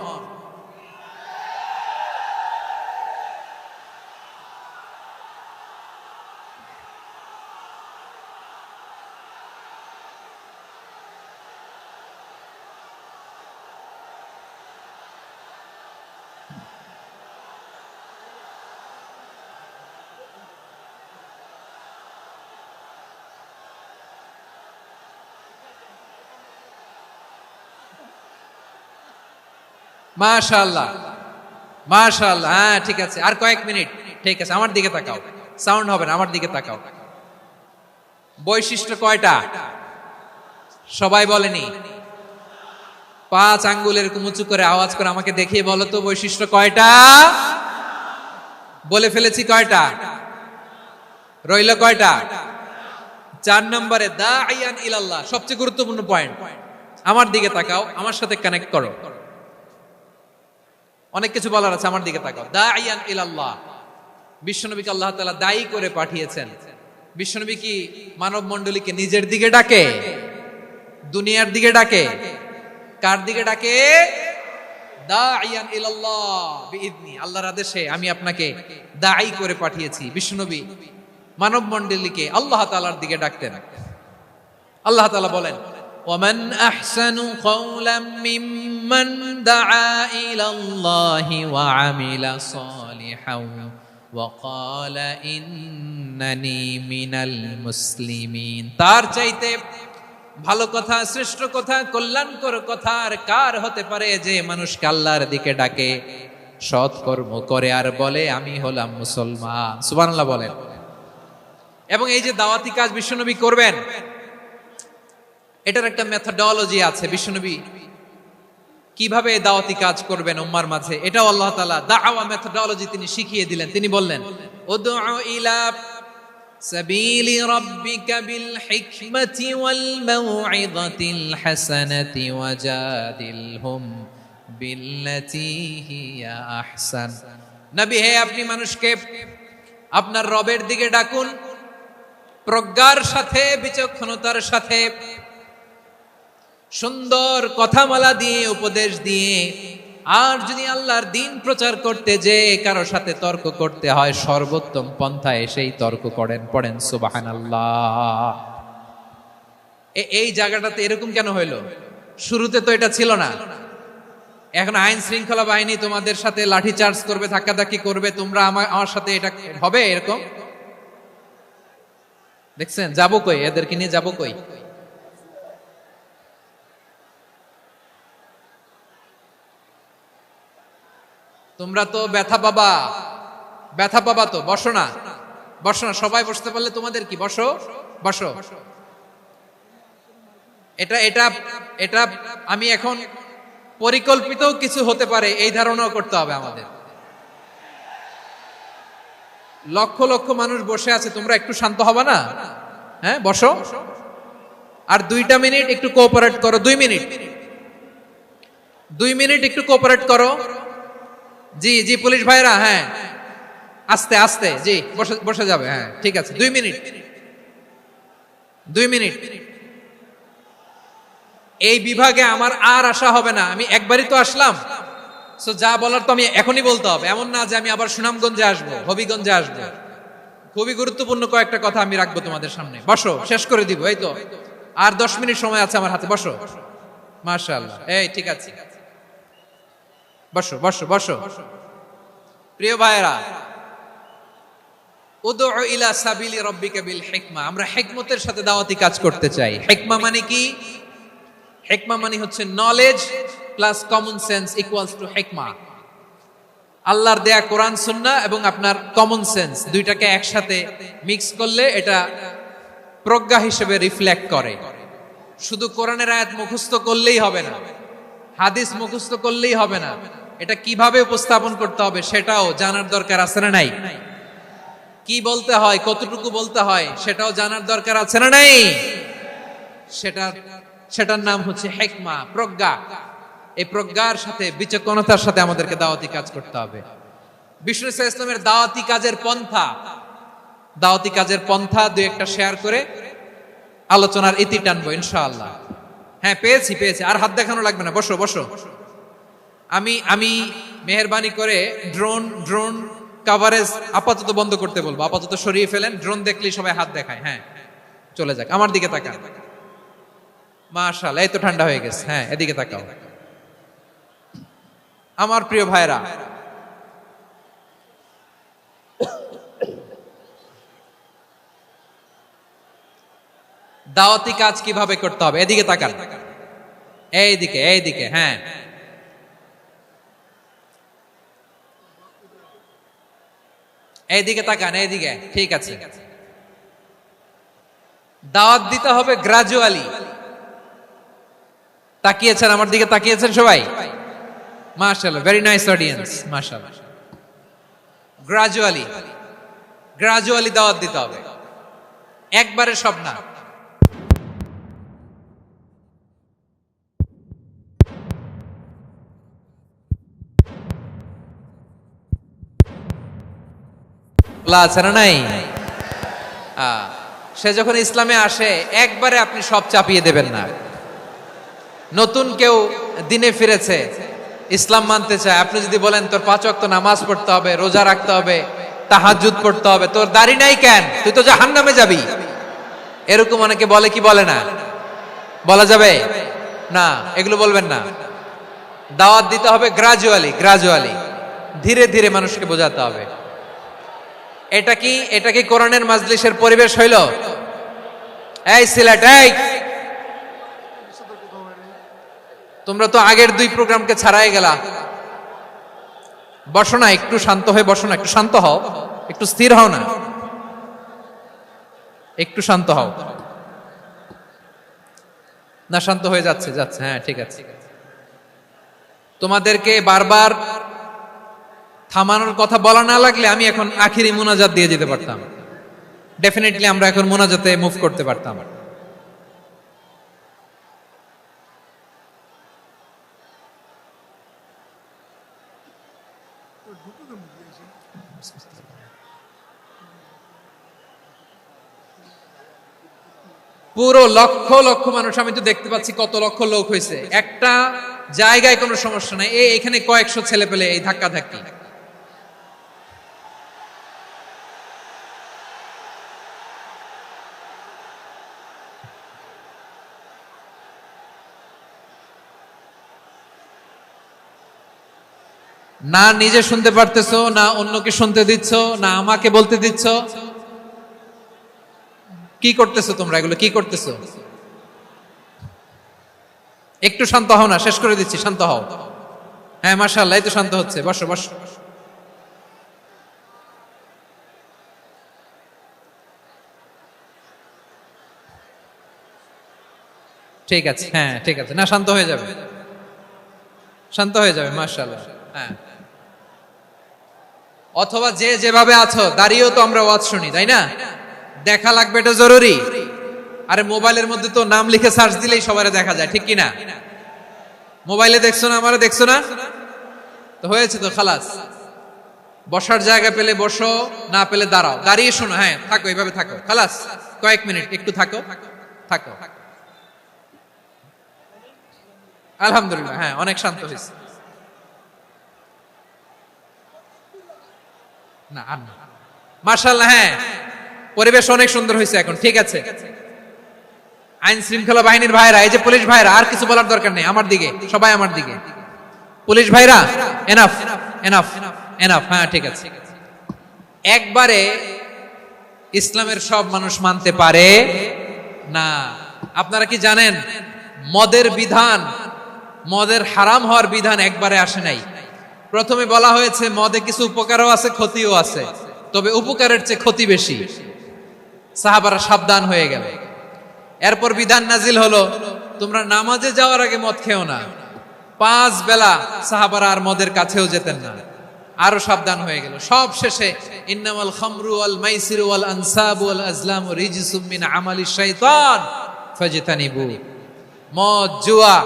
S2: মাশাআল্লাহ মাশাআল্লাহ। হ্যাঁ ঠিক আছে, আর কয়েক মিনিট। ঠিক আছে, আমার দিকে তাকাও, সাউন্ড হবে না, আমার দিকে তাকাও। বৈশিষ্ট্য কয়টা সবাই বলেনি? 5 আঙ্গুলের উঁচু করে আওয়াজ করে আমাকে দেখিয়ে বলো তো বৈশিষ্ট্য কয়টা? বলে ফেলেছি কয়টা? রইল কয়টা? 4 নম্বরে দাঈয়ান ইলাল্লাহ, সবচেয়ে গুরুত্বপূর্ণ পয়েন্ট। আমার দিকে তাকাও, আমার সাথে কানেক্ট করো। অনেক কিছু বলার আছে, আমার দিকে তাকাও। দাঈয়ান ইলাল্লাহ, বিশ্বনবীকে আল্লাহ তাআলা দায়ী করে পাঠিয়েছেন। বিশ্বনবী কি মানব মণ্ডলীকে নিজের দিকে ডাকে? দুনিয়ার দিকে ডাকে? কার দিকে ডাকে? দাঈয়ান ইলাল্লাহ বিইذনি, আল্লাহর আদেশে আমি আপনাকে দায়ী করে পাঠিয়েছি। বিশ্বনবী মানব মণ্ডলীকে আল্লাহ তাআলার দিকে ডাকতেন। আল্লাহ তাআলা বলেন ওয়ামান আহসানু কাওলাম মিম্মান দাআ ইলাল্লাহি ওয়া আমিলা সালিহান ওয়া ক্বালা ইন্নানি মিনাল মুসলিমিন। তার চাইতে ভালো কথা, শ্রেষ্ঠ কথা, কল্যাণকর কথা আর কার হতে পারে যে মানুষকে আল্লাহর দিকে ডাকে, সৎ কর্ম করে আর বলে আমি হলাম মুসলমান। সুবহানাল্লাহ বলেন। এবং এই যে দাওয়াতি কাজ বিশ্বনবী করবেন, এটার একটা মেথডোলজি আছে। বিশ্বনবী কিভাবে দাওয়াতি কাজ করবেন উম্মার মাঝে, এটাও আল্লাহ তাআলা দাওয়া মেথডোলজি তিনি শিখিয়ে দিলেন। তিনি বললেন উদউ ইলা সাবিলি রাব্বিকা বিল হিকমাতি ওয়াল মাউইযাতিল হাসানাতি ওয়াজাদিলহুম বিল্লাতী হিয়া আহসান। নবী হে, আপনি মানুষকে আপনার রবের দিকে ডাকুন প্রজ্ঞার সাথে, বিচক্ষণতার সাথে, সুন্দর কথামালা দিয়ে, উপদেশ দিয়ে। আর যদি আল্লাহর দ্বীন প্রচার করতে যে কারো সাথে তর্ক করতে হয়, সর্বোত্তম পন্থায় সেই তর্ক করেন। পড়েন সুবহানাল্লাহ। এই জায়গাটাতে এরকম কেন হইলো? শুরুতে তো এটা ছিল না। এখন আইন শৃঙ্খলা বাহিনী তোমাদের সাথে লাঠি চার্জ করবে, ধাক্কাধাক্কি করবে, তোমরা আমার সাথে এটা হবে এরকম? দেখছেন যাবো কই, এদেরকে নিয়ে যাবো কই? তোমরা তো ব্যথা পাবা, ব্যথা পাবা তো। বসো না, বসো না, সবাই বসতে পারলে তোমাদের কি, বসো বসো। এটা এটা এটা আমি এখন পরিকল্পিত কিছু হতে পারে এই ধারণাও করতে হবে আমাদের। লক্ষ লক্ষ মানুষ বসে আছে, তোমরা একটু শান্ত হবা না? হ্যাঁ বসো। আর 2টা মিনিট একটু কোঅপারেট করো। 2 মিনিট, 2 মিনিট একটু কোঅপারেট করো। জি জি পুলিশ ভাইরা, হ্যাঁ আস্তে আস্তে, জি বসে বসে যাবে। হ্যাঁ ঠিক আছে, 2 মিনিট, 2 মিনিট। এই বিভাগে আমার আর আসা হবে না, আমি একবারই তো আসলাম, সো যা বলার তো আমি এখনই বলতে হবে। এমন না যে আমি আবার সুনামগঞ্জে আসবো, হবিগঞ্জে আসবো। খুবই গুরুত্বপূর্ণ কয়েকটা কথা আমি রাখবো তোমাদের সামনে। বসো, শেষ করে দিব। এই তো আর 10 মিনিট সময় আছে আমার হাতে। বসো। মাশাআল্লাহ, এই ঠিক আছে, বসো বসো বসো। প্রিয় ভাইয়েরা, উদউ ইলা সাবিলি রাব্বিকা বিল হিকমা। আমরা হিকমতের সাথে দাওয়াতি কাজ করতে চাই। হিকমা মানে কি? হিকমা মানে হচ্ছে knowledge plus common sense equals to হিকমা। আল্লাহর দেয়া কোরআন সুন্নাহ এবং আপনার কমন সেন্স, দুইটাকে একসাথে মিক্স করলে এটা প্রজ্ঞা হিসেবে রিফ্লেক্ট করে। শুধু কোরআনের আয়াত মুখস্থ করলেই হবে না, হাদিস মুখস্থ করলেই হবে না, এটা কিভাবে উপস্থাপন করতে হবে সেটাও জানার দরকার আছে না নাই? কি বলতে হয়, কতটুকু বলতে হয় সেটাও জানার দরকার আছে না নাই? সেটার নাম হচ্ছে হিকমা, প্রজ্ঞা। এই প্রজ্ঞার সাথে, বিচক্ষণতার সাথে আমাদেরকে দাওয়াতি কাজ করতে হবে। বিষ্ণু ইসলামের দাওয়াতি কাজের পন্থা 2-1টা শেয়ার করে আলোচনার ইতি টানবো ইনশাআল্লাহ। হ্যাঁ পেয়েছি। আর হাত দেখানো লাগবে না, বসো বসো। আমি মেহেরবানি করে ড্রোন কভারেজ আপাতত বন্ধ করতে বলবো, আপাতত সরিয়ে ফেলেন। ড্রোন দেখলেই সবাই হাত দেখায়। হ্যাঁ চলে যাক, আমার দিকে তাকান। মাশাআল্লাহ, এই তো ঠান্ডা হয়ে গেছে। হ্যাঁ এদিকে তাকাও। আমার প্রিয় ভাইরা, দাওয়াতি কাজ কিভাবে করতে হবে এদিকে তাকান। এইদিকে, হ্যাঁ এইদিকে তাকান, এইদিকে, ঠিক আছে। দাওয়াত দিতে হবে গ্রাজুয়ালি। তাকিয়েছেন আমার দিকে, তাকিয়েছেন সবাই? মাশাআল্লাহ, ভেরি নাইস অডিয়েন্স, মাশাআল্লাহ। গ্রাজুয়ালি দাওয়াত দিতে হবে, একবারে সব না। আছে না নাই? সে যখন ইসলামে আসে একবারে আপনি সব চাপিয়ে দেবেন না। নতুন কেউ দিনে ফিরেছে, ইসলাম মানতে চায়, আপনি যদি বলেন তোর 5 ওয়াক্ত নামাজ পড়তে হবে, রোজা রাখতে হবে, তাহাজ্জুদ পড়তে হবে, তোর দাড়ি নাই কেন, তুই তো জাহান্নামে যাবি, এরকম অনেকে বলে কি বলে না? বলা যাবে না, এগুলো বলবেন না। দাওয়াত দিতে হবে গ্রাজুয়ালি, ধীরে ধীরে মানুষকে বোঝাতে হবে। এটা কি কোরআনের মাজলিসের পরিবেশ হইল? এই সিলেট, এই তোমরা তো আগের 2 প্রোগ্রামকে ছাড়াই গেলা। বসো না, একটু শান্ত হয়ে বসো না, একটু শান্ত হও, একটু স্থির হও না, একটু শান্ত হও না। শান্ত হয়ে যাচ্ছে, হ্যাঁ ঠিক আছে। তোমাদেরকে বারবার থামানোর কথা বলা না লাগলে আমি এখন আখিরি মুনাজাত দিয়ে যেতে পারতাম। ডেফিনেটলি আমরা এখন মুনাজাতে মুভ করতে পারতাম। পুরো লক্ষ লক্ষ মানুষ, আমি তো দেখতে পাচ্ছি কত লক্ষ লোক হয়েছে একটা জায়গায়, কোনো সমস্যা নাই। এখানে কয়েকশো ছেলে পেলে এই ধাক্কা ধাক্কি। না নিজে শুনতে পারতেছো, না অন্যকে শুনতে দিচ্ছ, না আমাকে বলতে দিচ্ছ। কি করতেছো তোমরা? এগুলো কি করতেছো? একটু শান্ত হও না, শেষ করে দিচ্ছি, শান্ত হও। হ্যাঁ মাশাআল্লাহ, এই তো শান্ত হচ্ছে। বসো বসো। ঠিক আছে, হ্যাঁ ঠিক আছে। না শান্ত হয়ে যাবে, শান্ত হয়ে যাবে মাশাআল্লাহ। হ্যাঁ, অথবা যে যেভাবে আছো দাঁড়িয়েও তো আমরা ওয়াজ শুনি, তাই না? দেখা লাগবে, এটা জরুরি। আরে মোবাইলের মধ্যে তো নাম লিখে সার্চ দিলেই সবারে দেখা যায়, ঠিক কি না? মোবাইলে দেখছো না, আমারে দেখছো না, তো হয়েছে তো, খালাস। বসার জায়গা পেলে বসো, না পেলে দাঁড়াও, দাঁড়িয়ে শোনো। হ্যাঁ থাকো, এইভাবে থাকো, খালাস। কয়েক মিনিট একটু থাকো, থাকো। আলহামদুলিল্লাহ, হ্যাঁ অনেক শান্ত হয়েছে। না আর না, মাশাআল্লাহ। হ্যাঁ পরিবেশ অনেক সুন্দর হয়েছে এখন, ঠিক আছে। আইন শৃঙ্খলা বাহিনীর ভাইরা, এই যে পুলিশ ভাইরা, আর কিছু বলার দরকার নেই। আমার দিকে সবাই, আমার দিকে। পুলিশ ভাইরা এনাফ, এনাফ, এনাফ। হ্যাঁ ঠিক আছে। একবারে ইসলামের সব মানুষ মানতে পারে না। আপনারা কি জানেন মদের বিধান, মদের হারাম হওয়ার বিধান একবারে আসে নাই। প্রথমে বলা হয়েছে মদে কিছু উপকারও আছে, ক্ষতিও আছে, তবে উপকারের চেয়ে ক্ষতি বেশি। সাহাবারা সাবধান হয়ে গেল। এরপর বিধান নাজিল হলো, তোমরা নামাজে যাওয়ার আগে মদ খেও না। 5 বেলা সাহাবারা আর মদের কাছেও যেতেন না, আরো সাবধান হয়ে গেল। সব শেষে ইন্নামাল খামরু ওয়াল মাইসিরু ওয়াল আনসাবু ওয়াল আজলামু রিজসুম মিন আমালিশ শাইতান ফাজতানিবু। মদ, জুয়া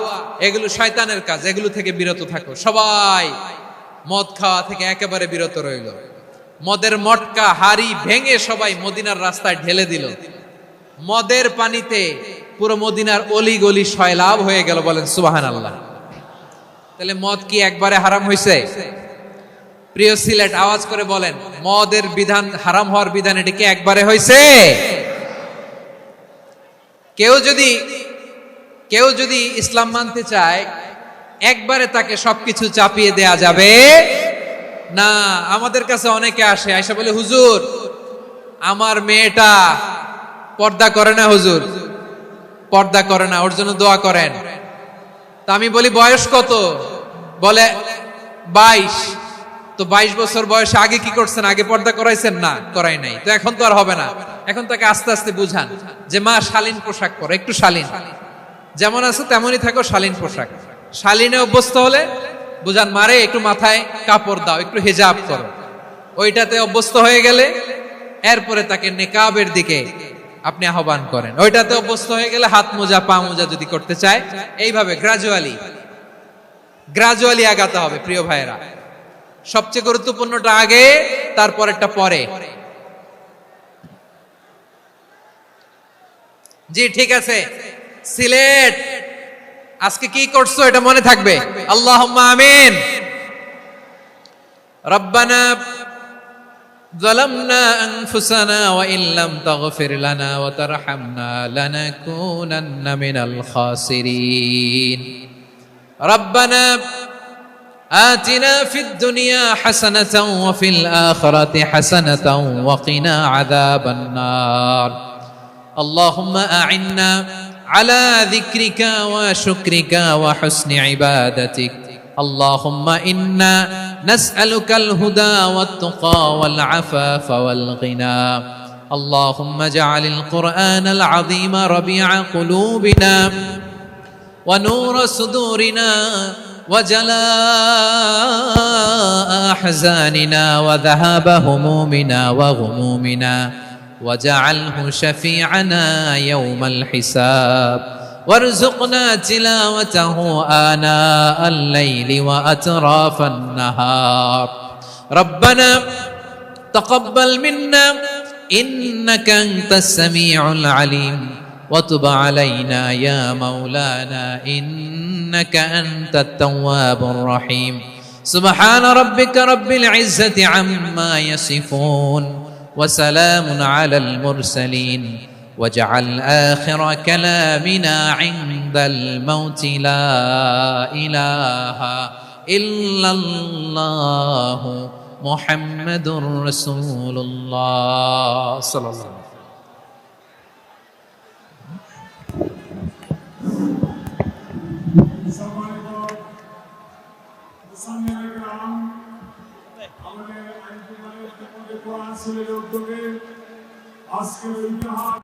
S2: এগুলো শয়তানের কাজ, এগুলো থেকে বিরত থাকো। সবাই মদ খাওয়া থেকে একেবারে বিরত রইল। মদের মটকা হাড়ি ভেঙে সবাই মদিনার রাস্তায় ঢেলে দিল। মদের পানিতে পুরো মদিনার অলি গলি সয়লাভ হয়ে গেল। বলেন সুবহানাল্লাহ। তাহলে মদ কি একবারে হারাম হয়েছে? প্রিয় সিলেট, আওয়াজ করে বলেন, মদের বিধান, হারাম হওয়ার বিধান এটা কি একবারে হয়েছে? কেউ যদি ইসলাম মানতে চায়, একবারে তাকে সবকিছু চাপিয়ে দেয়া যাবে না। আমাদের কাছে অনেকে আসে, আয়সা বলে, হুজুর আমার মেয়েটা পর্দা করে না, হুজুর পর্দা করে না, ওর জন্য দোয়া করেন। তা আমি বলি বয়স কত? বলে 22। তো 22 বছর বয়সে আগে কি করছেন? আগে পর্দা করাইছেন? না, করাই নাই। তো এখন তো আর হবে না। এখন তাকে আস্তে আস্তে বুঝান যে মা শালীন পোশাক পরো, একটু শালীন, যেমন আছো তেমনই থাকো, শালীন পোশাক। শালীনে অভ্যস্ত হলে বুঝান, মারে একটু মাথায় কাপড় দাও, একটু হিজাব করো। ওইটাতে অভ্যস্ত হয়ে গেলে এরপরে তাকে নেকাবের দিকে আপনি আহ্বান করেন। ওইটাতে অভ্যস্ত হয়ে গেলে হাত মোজা, পা মোজা যদি করতে চায়, এইভাবে গ্রাজুয়ালি আগাতে হবে। প্রিয় ভাইয়েরা, সবচেয়ে গুরুত্বপূর্ণটা আগে, তারপরেরটা পরে। জি ঠিক আছে। সিলেট আজকে কি করছো এটা মনে থাকবে। আল্লাহুম্মা আমিন। রব্বানা ظلمنا أنفسنا وإن لم تغفر لنا وترحمنا لنكونن من الخاسرين ربنا آتنا في الدنيا حسنة وفي الآخرة حسنة وقنا عذاب النار اللهم أعنا على ذكرك وشكرك وحسن عبادتك اللهم إنا نسألك الهدى والتقى والعفاف والغنى اللهم اجعل القرآن العظيم ربيع قلوبنا ونور صدورنا وجلاء أحزاننا وذهاب همومنا وغمومنا وجعله شفيعنا يوم الحساب وارزقنا تلاوته آناء الليل وأطراف النهار ربنا تقبل منا إنك أنت السميع العليم وتب علينا يا مولانا إنك أنت التواب الرحيم سبحان ربك رب العزة عما يصفون وسلام على المرسلين واجعل آخر كلامنا عند الموت لا إله إلا الله محمد رسول الله صلى الله عليه وسلم
S3: আমাদের আজকের ইতিহাস